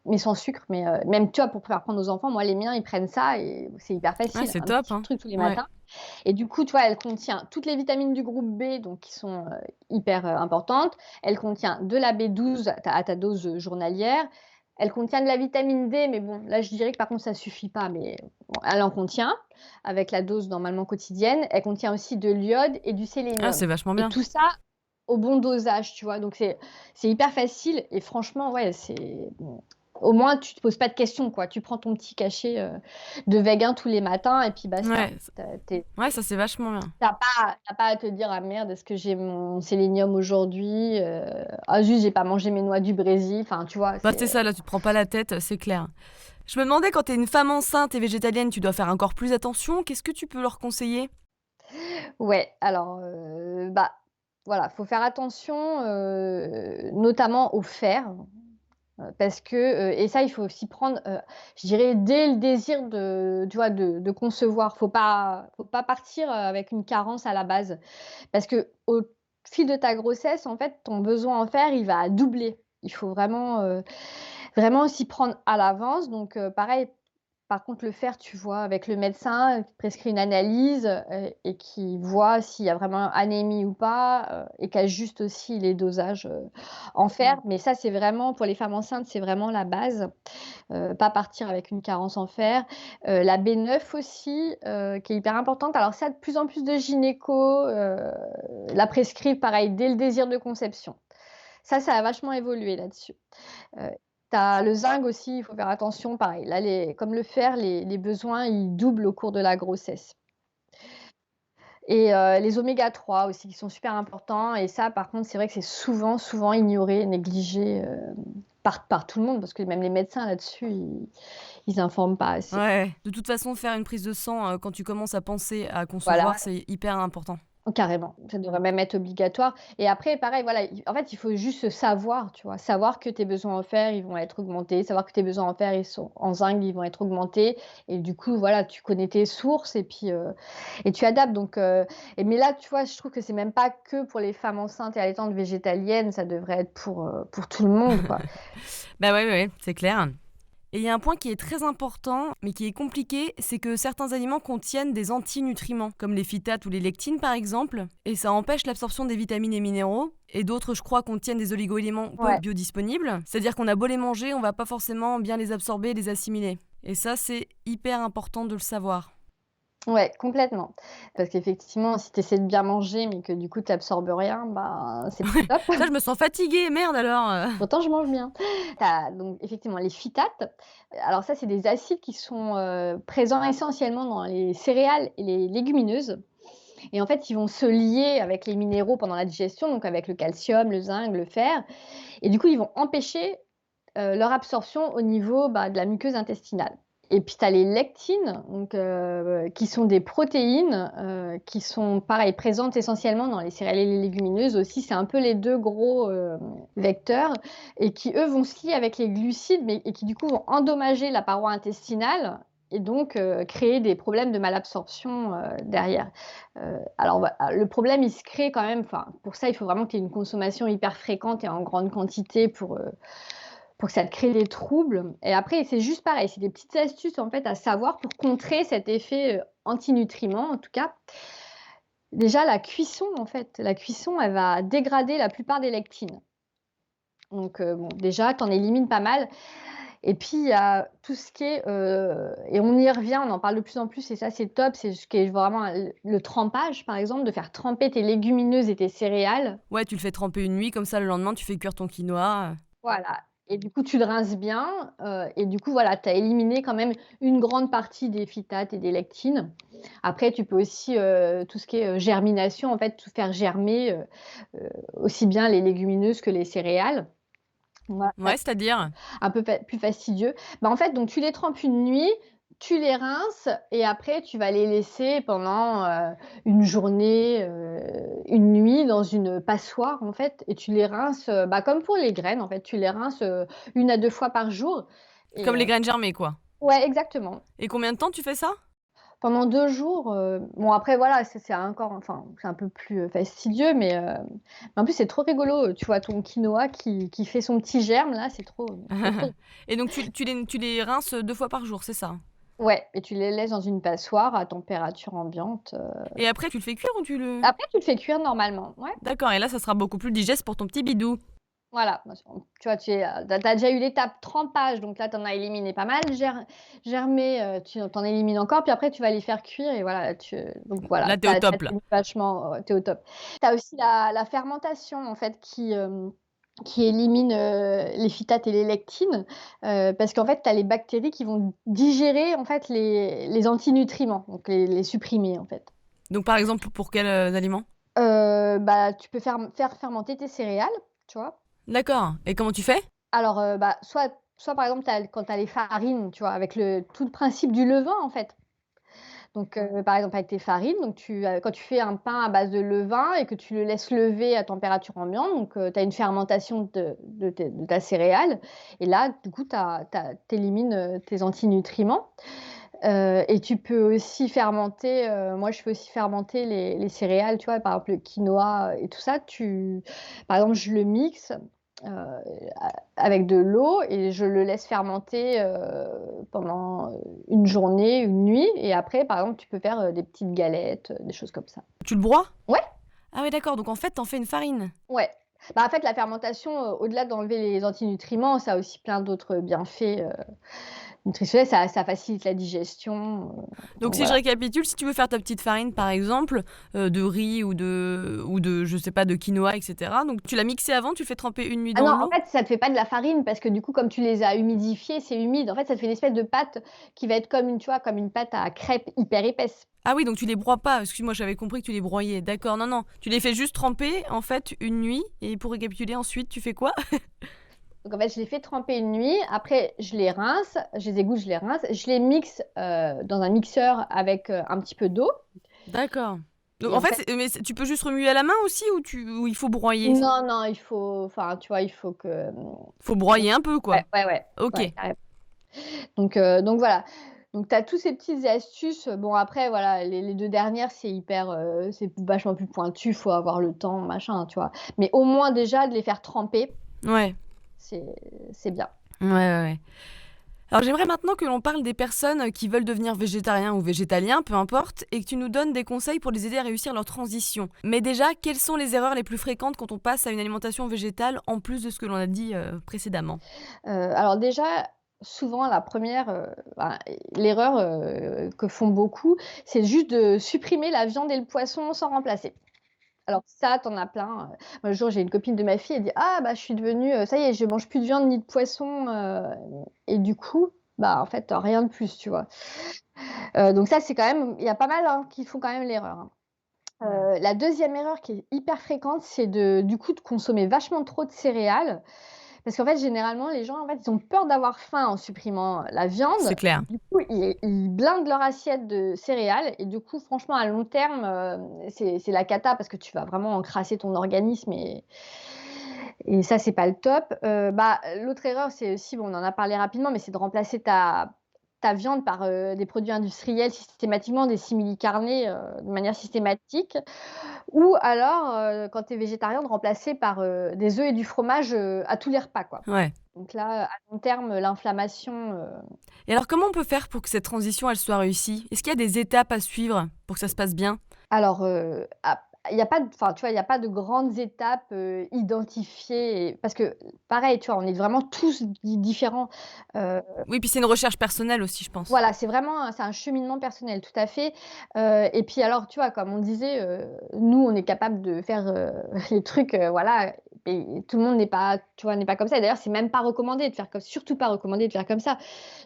mais sans sucre, mais même, tu vois, pour faire prendre aux enfants, moi, les miens, ils prennent ça et c'est hyper Ouais, facile, c'est un top, petit hein. truc tous les Ouais. matins. Et du coup, tu vois, elle contient toutes les vitamines du groupe B, donc qui sont, hyper, importantes. Elle contient de la B12 à ta dose, journalière. Elle contient de la vitamine D, mais bon, là, je dirais que par contre, ça suffit pas, mais bon, elle en contient avec la dose normalement quotidienne. Elle contient aussi de l'iode et du Ah, sélénium c'est vachement et bien. tout ça au bon dosage, tu vois? Donc c'est hyper facile et franchement, ouais, c'est bon, au moins tu te poses pas de questions, quoi. Tu prends ton petit cachet, de Vegan tous les matins et puis basta. Ouais, Tu ouais, ça, c'est vachement bien. pas à te dire: «Ah merde, est-ce que j'ai mon sélénium aujourd'hui? Ah zut, j'ai pas mangé mes noix du Brésil». Enfin, tu vois? Bah, c'est ça, là, tu te prends pas la tête, c'est clair. Je me demandais, quand tu es une femme enceinte et végétalienne, tu dois faire encore plus attention. Qu'est-ce que tu peux leur conseiller? Ouais, alors, bah, voilà, faut faire attention, notamment au fer, parce que, et ça, il faut aussi prendre, je dirais dès le désir de tu vois, de concevoir. Faut pas partir, avec une carence à la base. Parce qu'au fil de ta grossesse, en fait, ton besoin en fer, il va doubler. Il faut vraiment s'y prendre à l'avance. Donc, pareil, par contre, le fer, tu vois avec le médecin, qui te prescrit une analyse, et qui voit s'il y a vraiment anémie ou pas, et qui ajuste aussi les dosages, en fer. Mais ça, c'est vraiment pour les femmes enceintes, c'est vraiment la base, pas partir avec une carence en fer. La B9 aussi, qui est hyper importante. Alors ça, de plus en plus de gynécos, la prescrivent pareil dès le désir de conception. Ça a vachement évolué là-dessus. Heu, tu as le zinc aussi, il faut faire attention, pareil. Là, comme le fer, les besoins, ils doublent au cours de la grossesse et les oméga 3 aussi qui sont super importants et ça, par contre, c'est vrai que c'est souvent, souvent ignoré, négligé, par tout le monde, parce que même les médecins là-dessus, ils informent pas assez. Ouais. De toute façon, faire une prise de sang quand tu commences à penser à Voilà. concevoir, c'est hyper important. Carrément, ça devrait même être obligatoire et après pareil, voilà, en fait, il faut juste savoir, tu vois? Savoir que tes besoins en fer, ils vont être augmentés, savoir que tes besoins en fer, ils sont en zinc, ils vont être augmentés et du coup, voilà, tu connais tes sources et tu adaptes donc mais là, tu vois, je trouve que c'est même pas que pour les femmes enceintes et allaitantes végétaliennes, ça devrait être pour tout le monde, quoi. Bah ouais, c'est clair. Et il y a un point qui est très important, mais qui est compliqué, c'est que certains aliments contiennent des antinutriments, comme les phytates ou les lectines par exemple, et ça empêche l'absorption des vitamines et minéraux. Et d'autres, je crois, contiennent des oligo-éléments peu Ouais. biodisponibles. C'est-à-dire qu'on a beau les manger, on va pas forcément bien les absorber et les assimiler. Et ça, c'est hyper important de le savoir. Ouais, complètement. Parce qu'effectivement, si tu essaies de bien manger, mais que du coup tu absorbes rien, bah, c'est pas top. Ça, je me sens fatiguée, merde alors. Pourtant, je mange bien. Tu as donc effectivement les phytates. Alors ça, c'est des acides qui sont, présents essentiellement dans les céréales et les légumineuses et en fait, ils vont se lier avec les minéraux pendant la digestion, donc avec le calcium, le zinc, le fer et du coup, ils vont empêcher, leur absorption au niveau, bah, de la muqueuse intestinale. Et puis tu as les lectines, donc qui sont des protéines, qui sont pareil, présentes essentiellement dans les céréales et les légumineuses aussi. C'est un peu les 2 gros, vecteurs et qui, eux, vont se lier avec les glucides, mais et qui du coup vont endommager la paroi intestinale et donc créer des problèmes de malabsorption, derrière. Alors le problème, il se crée quand même enfin, pour ça, il faut vraiment que tu aies une consommation hyper fréquente et en grande quantité pour que ça te crée des troubles et après c'est juste pareil, c'est des petites astuces en fait à savoir pour contrer cet effet, antinutriment en tout cas. Déjà la cuisson en fait, la cuisson elle va dégrader la plupart des lectines. Donc bon déjà tu en élimines pas mal et puis il y a tout ce qui est, et on y revient, on en parle de plus en plus et ça c'est top, c'est ce qui est vraiment le trempage par exemple, de faire tremper tes légumineuses et tes céréales. Ouais, tu le fais tremper une nuit, comme ça le lendemain tu fais cuire ton quinoa. Voilà et du coup, tu le rinces bien, et du coup, voilà, tu as éliminé quand même une grande partie des phytates et des lectines. Après, tu peux aussi, tout ce qui est, germination, en fait, tout faire germer, aussi bien les légumineuses que les céréales. Voilà, Ouais, c'est-à-dire? un peu plus fastidieux. Bah, en fait, donc tu les trempes une nuit, tu les rinces et après tu vas les laisser pendant, une journée, une nuit dans une passoire, en fait et tu les rinces, bah, comme pour les graines, en fait. Tu les rinces, 1 à 2 fois par jour et Comme les graines germées, quoi. ouais, exactement. Et combien de temps tu fais ça? Pendant 2 jours, bon après voilà, c'est encore enfin, c'est un peu plus, fastidieux mais en plus c'est trop rigolo, tu vois ton quinoa qui fait son petit germe là, c'est trop Et donc tu les rinces 2 fois par jour, c'est ça? ouais et tu les laisses dans une passoire à température ambiante, Et après tu le fais cuire ou tu le après tu le fais cuire normalement, ouais, d'accord et là ça sera beaucoup plus digeste pour ton petit bidou. voilà. Tu vois, tu as déjà eu l'étape trempage, donc là tu en as éliminé pas mal, germé, tu en élimines encore, puis après tu vas les faire cuire et voilà, donc voilà, Là, tu es au top, là. tenu vachement, tu es au top. Tu as aussi la fermentation en fait qui élimine, les phytates et les lectines, parce qu'en fait tu as les bactéries qui vont digérer en fait les antinutriments, donc les supprimer en fait. Donc par exemple, pour quels aliments? Bah, tu peux faire fermenter tes céréales, tu vois? D'accord et comment tu fais? Alors, bah, soit par exemple, quand tu as les farines, tu vois? Avec tout le principe du levain, en fait. Donc, par exemple, avec tes farines, donc quand tu fais un pain à base de levain et que tu le laisses lever à température ambiante, donc, tu as une fermentation de ta céréale et là, du coup, tu élimines, tes antinutriments, et tu peux aussi fermenter, moi, je fais aussi fermenter les céréales, tu vois? Par exemple, le quinoa et tout ça, par exemple, je le mixe, avec de l'eau et je le laisse fermenter, pendant, une journée, une nuit et après, par exemple, tu peux faire, des petites galettes, des choses comme ça. Tu le broies? Ouais, Ah ouais d'accord, donc en fait, tu en fais une farine? ouais. Bah, en fait, la fermentation, au-delà d'enlever les antinutriments, ça a aussi plein d'autres bienfaits, nutritionnels. Ça facilite la digestion, Donc donc si je voilà. récapitule, si tu veux faire ta petite farine par exemple, de riz ou de je sais pas, de quinoa et cetera, donc tu l'as mixée avant, tu le fais tremper une nuit Ah non, dans en l'eau? fait, ça te fait pas de la farine parce que du coup, comme tu les as humidifiés, c'est humide. En fait, ça te fait une espèce de pâte qui va être comme tu vois, comme une pâte à crêpes hyper épaisse. Ah oui, donc tu les broies pas. Excuse-moi, j'avais compris que tu les broyais. D'accord, non, non. Tu les fais juste tremper, en fait, une nuit. Et pour récapituler, ensuite, tu fais quoi? Donc en fait, je les fais tremper une nuit. Après, je les rince, je les égoutte, je les rince. Je les mixe dans un mixeur avec un petit peu d'eau. D'accord. Donc Et en en fait, fait, tu peux juste remuer à la main aussi ou il faut broyer? non, non, il faut, enfin, tu vois, il faut que. Faut broyer un peu, Ouais, quoi. ouais, ouais, Ok. ouais, carrément. Donc voilà. Donc tu as tous ces petites astuces. Bon, après, voilà, les deux dernières, c'est vachement plus pointu. Il faut avoir le temps, machin, tu vois. Mais au moins, déjà, de les faire tremper, Ouais. c'est, c'est bien. Ouais, ouais, ouais. Alors j'aimerais maintenant que l'on parle des personnes qui veulent devenir végétariens ou végétaliens, peu importe, et que tu nous donnes des conseils pour les aider à réussir leur transition. Mais déjà, quelles sont les erreurs les plus fréquentes quand on passe à une alimentation végétale, en plus de ce que l'on a dit précédemment? Alors déjà, souvent la première, l'erreur, que font beaucoup, c'est juste de supprimer la viande et le poisson sans remplacer. Alors ça, tu en as plein, moi le jour, j'ai une copine de ma fille, elle dit: «Ah bah, je suis devenue, ça y est, je mange plus de viande ni de poisson», et du coup, bah, en fait, rien de plus, tu vois? Donc ça, c'est quand même il y a pas mal, hein, qui font quand même l'erreur, hein. La deuxième erreur qui est hyper fréquente, c'est du coup, de consommer vachement trop de céréales. Parce qu'en fait, généralement, les gens, en fait, ils ont peur d'avoir faim en supprimant la C'est viande. clair. Du coup, ils blindent leur assiette de céréales et du coup, franchement, à long terme, c'est la cata parce que tu vas vraiment encrasser ton organisme et ça, c'est pas le top. L'autre erreur, c'est aussi, bon, on en a parlé rapidement, mais c'est de remplacer ta viande par, des produits industriels systématiquement, des simili-carnés, de manière systématique. Ou alors, quand tu es végétarien, de remplacer par, des œufs et du fromage, à tous les repas, quoi. Ouais. Donc là, à long terme, l'inflammation, Et alors comment on peut faire pour que cette transition, elle soit réussie? Est-ce qu'il y a des étapes à suivre pour que ça se passe bien? alors, il y a pas de enfin, tu vois, il y a pas de grandes étapes, identifiées parce que pareil, tu vois, on est vraiment tous différents. Heu, Oui, puis c'est une recherche personnelle aussi, je pense. voilà, c'est un cheminement personnel, tout à fait. Et puis alors, tu vois, comme on disait, nous, on est capable de faire, les trucs, voilà, et tout le monde n'est pas, tu vois, n'est pas comme ça et d'ailleurs, c'est même pas recommandé de faire comme surtout pas recommandé de faire comme ça.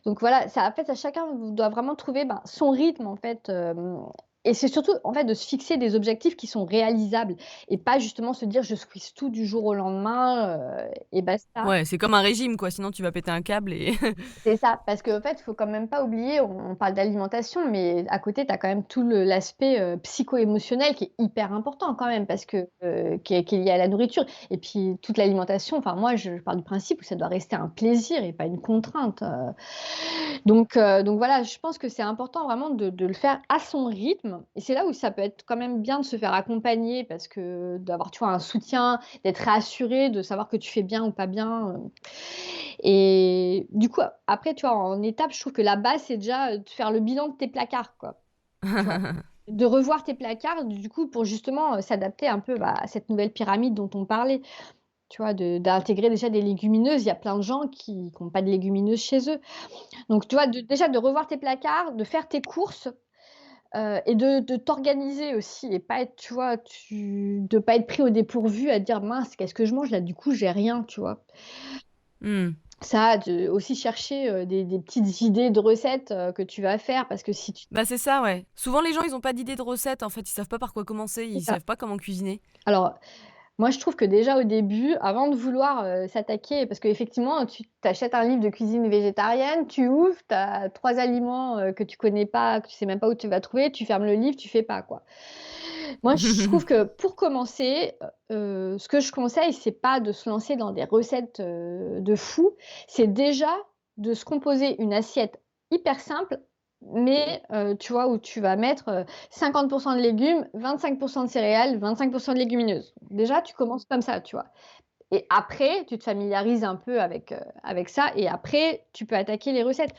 Donc voilà, ça en fait, à chacun doit vraiment trouver, ben, son rythme en fait, et c'est surtout en fait de se fixer des objectifs qui sont réalisables et pas justement se dire: «Je squeeze tout du jour au lendemain, et basta». Ouais, c'est comme un régime, quoi, sinon tu vas péter un câble et C'est ça, parce qu'en fait, il faut quand même pas oublier, on parle d'alimentation, mais à côté, tu as quand même tout l'aspect, psycho-émotionnel qui est hyper important quand même parce que, qui est lié à la nourriture et puis toute l'alimentation, enfin moi je pars du principe où ça doit rester un plaisir et pas une contrainte, donc voilà, je pense que c'est important vraiment de le faire à son rythme et c'est là où ça peut être quand même bien de se faire accompagner parce que d'avoir, tu vois, un soutien, d'être rassuré, de savoir que tu fais bien ou pas bien, et du coup, après, tu vois, en étape, je trouve que la base, c'est déjà, de faire le bilan de tes placards, quoi, tu vois? De revoir tes placards, du coup, pour justement, s'adapter un peu, bah, à cette nouvelle pyramide dont on parlait, tu vois? D'intégrer déjà des légumineuses. Il y a plein de gens qui ont pas de légumineuses chez eux. Donc, tu vois, déjà de revoir tes placards, de faire tes courses, et de t'organiser aussi et pas être, tu vois, de pas être pris au dépourvu à dire: «Mince, qu'est-ce que je mange là? Du coup, j'ai rien», tu vois? Mmh. Ça, de aussi chercher, des petites idées de recettes, que tu vas faire parce que si tu Bah, c'est ça, ouais. Souvent les gens, ils ont pas d'idée de recette, en fait, ils savent pas par quoi commencer, c'est ils ça. savent pas comment cuisiner. Alors, moi, je trouve que déjà au début, avant de vouloir, s'attaquer parce qu'effectivement, tu t'achètes un livre de cuisine végétarienne, tu ouvres, tu as 3 aliments, que tu connais pas, que tu sais même pas où tu vas trouver, tu fermes le livre, tu fais pas, quoi. Moi, je trouve que pour commencer, ce que je conseille, c'est pas de se lancer dans des recettes, de fou, c'est déjà de se composer une assiette hyper simple, mais tu vois, où tu vas mettre, 50 de légumes, 25 de céréales, 25 de légumineuses. Déjà, tu commences comme ça, tu vois? Et après, tu te familiarises un peu avec ça et après, tu peux attaquer les recettes.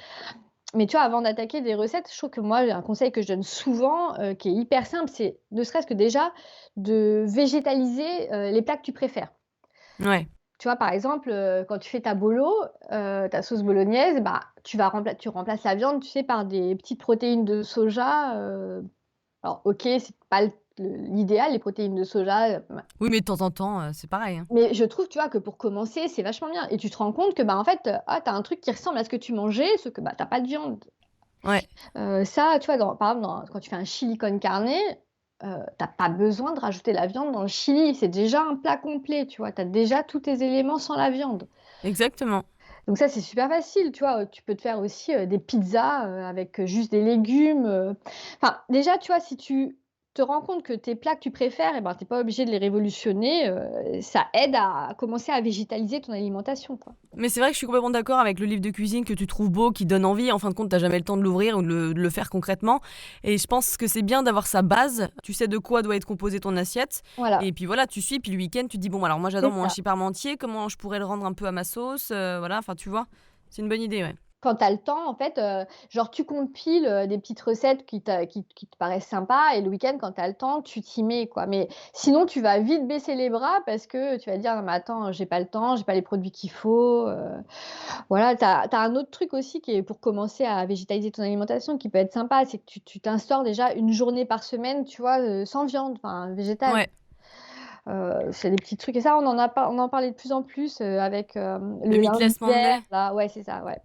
Mais tu vois, avant d'attaquer des recettes, je trouve que moi, un conseil que je donne souvent, qui est hyper simple, c'est ne serait-ce que déjà de végétaliser, les plats que tu préfères. Ouais. Tu vois, par exemple, quand tu fais ta bolo, ta sauce bolognaise, bah, tu remplaces la viande, tu sais, par des petites protéines de soja, alors OK, c'est pas l'idéal, les protéines de soja, Oui, mais de temps en temps, c'est pareil, hein. mais je trouve, tu vois, que pour commencer, c'est vachement bien et tu te rends compte que, bah, en fait, tu as un truc qui ressemble à ce que tu mangeais, sauf que, bah, tu as pas de viande. Ouais. Ça, tu vois, par exemple, quand tu fais un chili con carne, tu pas besoin de rajouter la viande dans le chili, c'est déjà un plat complet, tu vois? Tu as déjà tous tes éléments sans la viande. Exactement. Donc ça, c'est super facile, tu vois? Tu peux te faire aussi, des pizzas, avec, juste des légumes, enfin, déjà, tu vois, si tu te rends compte que tes plats que tu préfères et ben, tu es pas obligé de les révolutionner, ça aide à commencer à végétaliser ton alimentation, quoi. Mais c'est vrai que je suis complètement d'accord avec le livre de cuisine que tu trouves beau, qui donne envie. En fin de compte, t'as jamais le temps de l'ouvrir ou de le faire concrètement. Et je pense que c'est bien d'avoir sa base. Tu sais de quoi doit être composée ton assiette. Voilà, Et puis voilà, tu suis. Puis le week-end, tu te dis, bon, alors moi j'adore c'est mon ça. hachis parmentier. Comment je pourrais le rendre un peu à ma sauce voilà, enfin tu vois. C'est une bonne idée, ouais. Quand tu as le temps, en fait, genre tu compiles, des petites recettes qui te paraissent sympas et le week-end quand tu as le temps, tu t'y mets, quoi. Mais sinon, tu vas vite baisser les bras parce que tu vas dire: «Non mais attends, j'ai pas le temps, j'ai pas les produits qu'il faut», voilà. Tu as un autre truc aussi qui est pour commencer à végétaliser ton alimentation qui peut être sympa, c'est que tu t'instaures déjà une journée par semaine, tu vois, sans viande, enfin végétale. Ouais, C'est des petits trucs et ça on en parlait de plus en plus, avec, le le lundi Meatless vert Monday. là, ouais, c'est ça, ouais.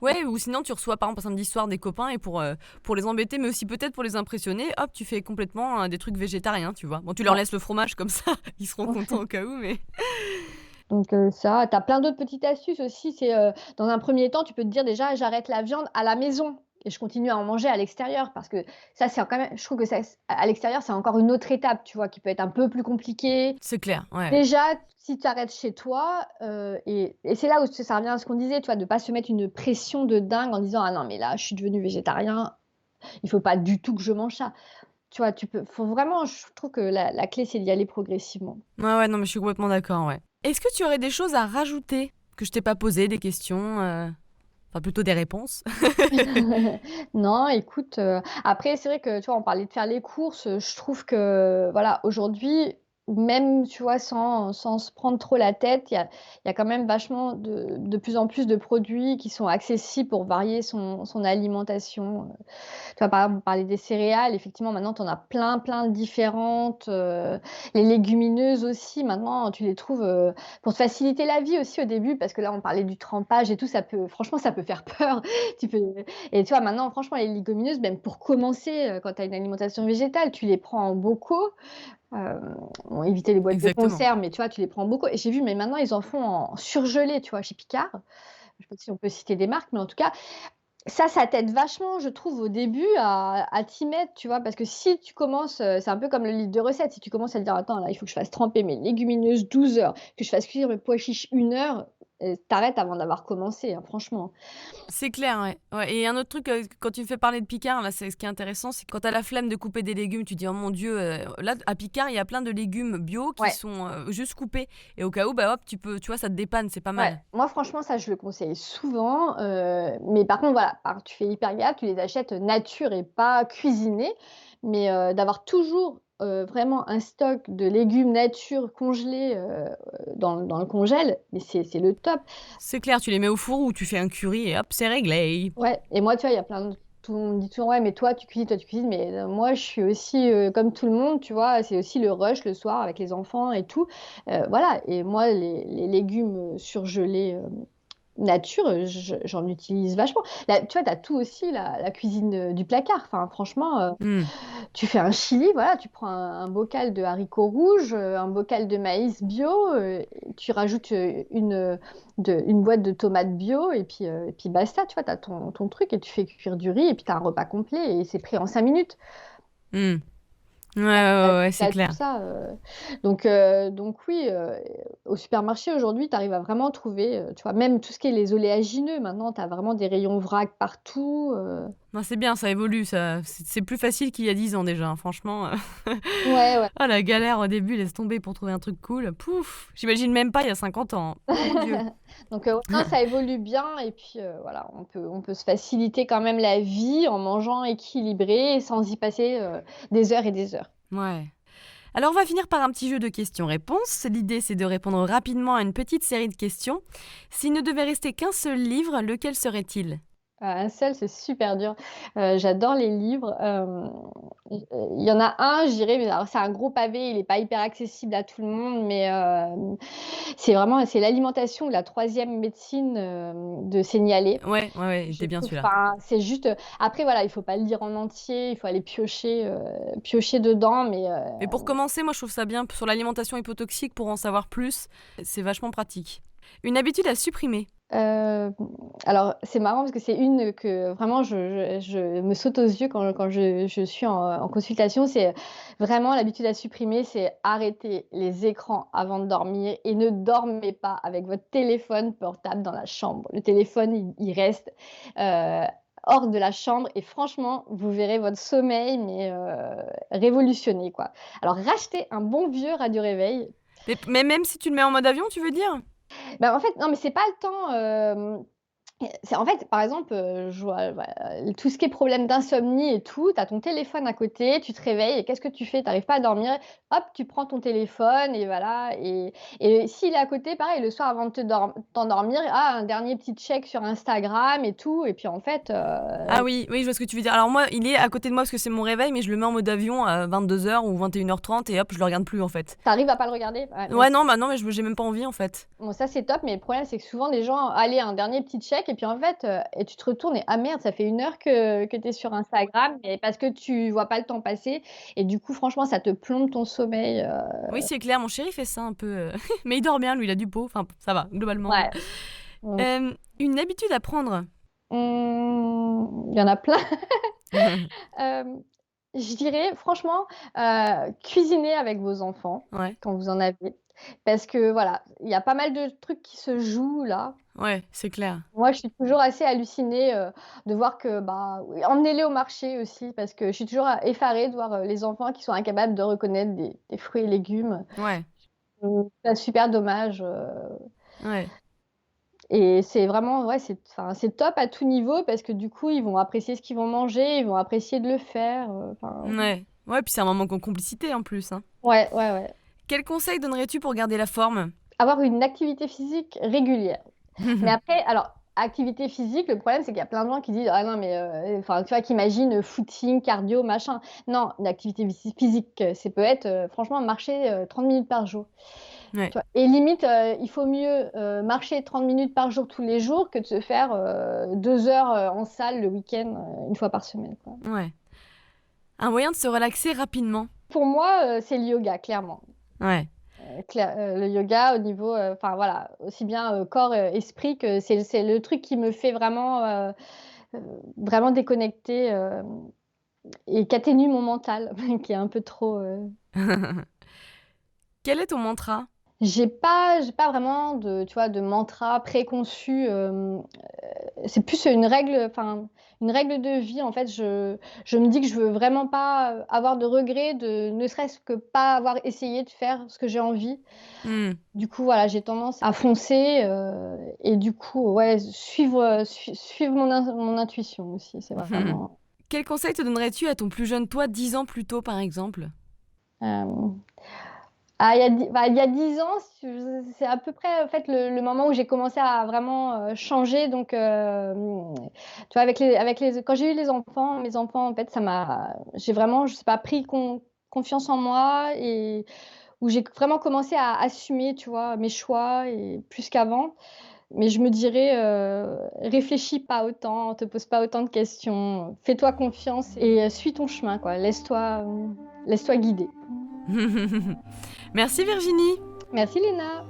Ouais, ou sinon tu reçois par exemple un samedi soir des copains et pour les embêter, mais aussi peut-être pour les impressionner, hop, tu fais complètement des trucs végétariens, tu vois. Bon, tu leur Ouais. laisses le fromage comme ça, ils seront contents au cas où, mais. Donc ça, tu as plein d'autres petites astuces aussi. C'est, dans un premier temps, tu peux te dire déjà: «J'arrête la viande à la maison et je continue à en manger à l'extérieur». Parce que ça, c'est quand même je trouve que ça à l'extérieur, c'est encore une autre étape, tu vois? Qui peut être un peu plus compliquée. C'est clair, ouais. Déjà, si tu arrêtes chez toi, et c'est là où ça revient à ce qu'on disait, tu vois? De pas se mettre une pression de dingue en disant: «Ah non, mais là, je suis devenu végétarien, il faut pas du tout que je mange ça». Tu vois? Faut vraiment je trouve que la clé, c'est d'y aller progressivement. Ouais, ouais, non, mais je suis complètement d'accord, ouais. Est-ce que tu aurais des choses à rajouter que je t'ai pas posées, des questions enfin plutôt des réponses? Non, écoute, après c'est vrai que, tu vois, on parlait de faire les courses, je trouve que, voilà, aujourd'hui, même, tu vois, sans se prendre trop la tête, il y a quand même vachement de plus en plus de produits qui sont accessibles pour varier son alimentation, tu vois, par exemple, on parlait des céréales, effectivement, maintenant, tu en as plein, plein de différentes, les légumineuses aussi, maintenant, tu les trouves, pour te faciliter la vie aussi au début, parce que là, on parlait du trempage et tout, ça peut franchement, ça peut faire peur. Tu peux et tu vois, maintenant, franchement, les légumineuses, même pour commencer, quand tu as une alimentation végétale, tu les prends en bocaux, bon, éviter les boîtes de Exactement. conserve, mais tu vois, tu les prends en bocaux et j'ai vu, mais maintenant, ils en font en surgelé, tu vois, chez Picard. Je sais pas si on peut citer des marques, mais en tout cas, ça t'aide vachement, je trouve, au début à t'y mettre, tu vois? Parce que si tu commences, c'est un peu comme le livre de recettes, si tu commences à te dire: «Attends, là, il faut que je fasse tremper mes légumineuses 12 heures, que je fasse cuire mes pois chiches 1 heure», tu avant d'avoir commencé, hein, franchement. C'est clair, ouais. Ouais, et un autre truc, quand tu me fais parler de Picard, là, c'est ce qui est intéressant, c'est que quand tu as la flemme de couper des légumes, tu dis: «Oh mon Dieu», là, à Picard, il y a plein de légumes bio qui Ouais, sont, juste coupés et au cas où, bah, hop, tu vois, ça te dépanne, c'est pas ouais. mal. Moi, franchement, ça, je le conseille souvent, mais par contre, voilà, tu fais hyper gaffe, tu les achètes nature et pas cuisinés, mais d'avoir toujours, vraiment un stock de légumes nature congelés, dans le congèle, mais c'est le top. C'est clair, tu les mets au four ou tu fais un curry et hop, c'est réglé. Ouais et moi, tu vois, il y a plein de tout le monde me dit toujours: «Ouais, mais toi, tu cuisines», mais moi, je suis aussi, comme tout le monde, tu vois? C'est aussi le rush le soir avec les enfants et tout, voilà et moi, les légumes, surgelés, nature, j'en utilise vachement. Là, tu vois, tu as tout aussi la cuisine, du placard. Enfin, franchement, Mmh. tu fais un chili, voilà, tu prends un bocal de haricots rouges, un bocal de maïs bio, tu rajoutes, une boîte de tomates bio et puis basta, tu vois? Tu as ton truc et tu fais cuire du riz et puis tu as un repas complet et c'est prêt en 5 minutes. Mmh. Ouais, ouais, ouais, ouais, Tu c'est as tout clair. ça, donc oui, au supermarché aujourd'hui, tu arrives à vraiment trouver, tu vois? Même tout ce qui est les oléagineux, maintenant, tu as vraiment des rayons vrac partout, Non, c'est bien, ça évolue, ça c'est plus facile qu'il y a 10 ans déjà, hein, franchement, ouais, ouais. Ah la galère au début, laisse tomber pour trouver un truc cool, pouf! J'imagine même pas il y a 50 ans, hein. Mon Dieu. Donc non, ça évolue bien et puis, voilà, on peut se faciliter quand même la vie en mangeant équilibré sans y passer, des heures et des heures. Ouais. Alors on va finir par un petit jeu de questions-réponses. L'idée c'est de répondre rapidement à une petite série de questions. S'il ne devait rester qu'un seul livre, lequel serait-il? Un seul, c'est super dur. J'adore les livres, il y en a un, je dirais, mais alors c'est un gros pavé, il est pas hyper accessible à tout le monde, mais c'est «L'alimentation ou la troisième médecine», de Senialé. Ouais, ouais, ouais, il Je était bien trouve celui-là. enfin, c'est juste, après voilà, il faut pas le lire en entier, il faut aller piocher dedans, mais Mais pour commencer, moi je trouve ça bien sur l'alimentation hypotoxique pour en savoir plus, c'est vachement pratique. Une habitude à supprimer. Alors c'est marrant parce que c'est une que vraiment je me saute aux yeux quand je suis en consultation. C'est vraiment l'habitude à supprimer, c'est arrêter les écrans avant de dormir et ne dormez pas avec votre téléphone portable dans la chambre. Le téléphone, il reste, heu, hors de la chambre et franchement, vous verrez votre sommeil révolutionner, quoi. Alors rachetez un bon vieux radio-réveil. Mais même si tu le mets en mode avion, tu veux dire? Bah, en fait, non, mais c'est pas le temps, c'est en fait, par exemple, je vois, bah, tout ce qui est problème d'insomnie et tout, tu as ton téléphone à côté, tu te réveilles et qu'est-ce que tu fais? Tu arrives pas à dormir, hop, tu prends ton téléphone et voilà et s'il est à côté, pareil, le soir avant de t'endormir, ah, un dernier petit check sur Instagram et tout et puis en fait, Ah oui, oui, je vois ce que tu veux dire. Alors moi, il est à côté de moi parce que c'est mon réveil, mais je le mets en mode avion à 22h ou 21h30 et hop, je le regarde plus en fait. tu arrives à pas le regarder? Ouais, Ouais, non, bah non, mais j'ai même pas envie en fait. bon ça c'est top, mais le problème c'est que souvent les gens: «Allez, un dernier petit check» et puis en fait, et tu te retournes et: «Ah merde, ça fait 1 heure que tu es sur Instagram» et parce que tu vois pas le temps passer et du coup franchement ça te plombe ton sommeil, Oui, c'est clair, mon chéri fait ça un peu. Mais il dort bien, lui, il a du pot. Enfin, ça va, globalement. ouais. Mmh. Une habitude à prendre. Il y en a plein. Hem, je dirais franchement, cuisiner avec vos enfants, Ouais, quand vous en avez. Parce que voilà, il y a pas mal de trucs qui se jouent là. ouais, c'est clair. Moi, je suis toujours assez hallucinée, de voir que, bah oui, emmenez-les au marché aussi parce que je suis toujours effarée de voir, les enfants qui sont incapables de reconnaître des fruits et légumes. Ouais, Je trouve ça super dommage, ouais, et c'est vraiment ouais, c'est top à tout niveau parce que du coup, ils vont apprécier ce qu'ils vont manger, ils vont apprécier de le faire, enfin ouais. Ouais, puis c'est un moment de complicité en plus, hein. ouais, ouais, ouais. Quel conseil donnerais-tu pour garder la forme? Avoir une activité physique régulière. Mais après, alors, activité physique, le problème, c'est qu'il y a plein de gens qui disent: «Ah non, mais» enfin, tu vois, qui imaginent, footing, cardio, machin. Non, une activité physique, ça peut être, franchement marcher, 30 minutes par jour, Ouais, tu vois? Et limite, il faut mieux, marcher 30 minutes par jour tous les jours que de se faire, 2 heures, en salle le week-end, 1 fois par semaine, quoi. ouais. Un moyen de se relaxer rapidement. Pour moi, c'est le yoga, clairement. Ouais. Le yoga au niveau, enfin voilà, aussi bien, corps, esprit que c'est le truc qui me fait heu, vraiment déconnecter, et qui atténue mon mental, qui est un peu trop, Quel est ton mantra? j'ai pas vraiment de, tu vois, de mantra préconçu, c'est plus une règle, enfin, une règle de vie, en fait. Je me dis que je veux vraiment pas, avoir de regrets de ne serait-ce que pas avoir essayé de faire ce que j'ai envie. Mmh. Du coup, voilà, j'ai tendance à foncer, et du coup, ouais, suivre mon intuition aussi, c'est vraiment, Quel conseil te donnerais-tu à ton plus jeune toi, 10 ans plus tôt, par exemple? hem ah, il y a 10 ans, c'est à peu près, en fait, le moment où j'ai commencé à vraiment, changer donc tu vois, avec les quand j'ai eu les enfants, mes enfants, en fait, j'ai vraiment, je sais pas, pris confiance en moi et où j'ai vraiment commencé à assumer, tu vois, mes choix et plus qu'avant. Mais je me dirais, réfléchis pas autant, te pose pas autant de questions, fais-toi confiance et suis ton chemin, quoi. Laisse-toi guider. Merci Virginie. Merci Léna.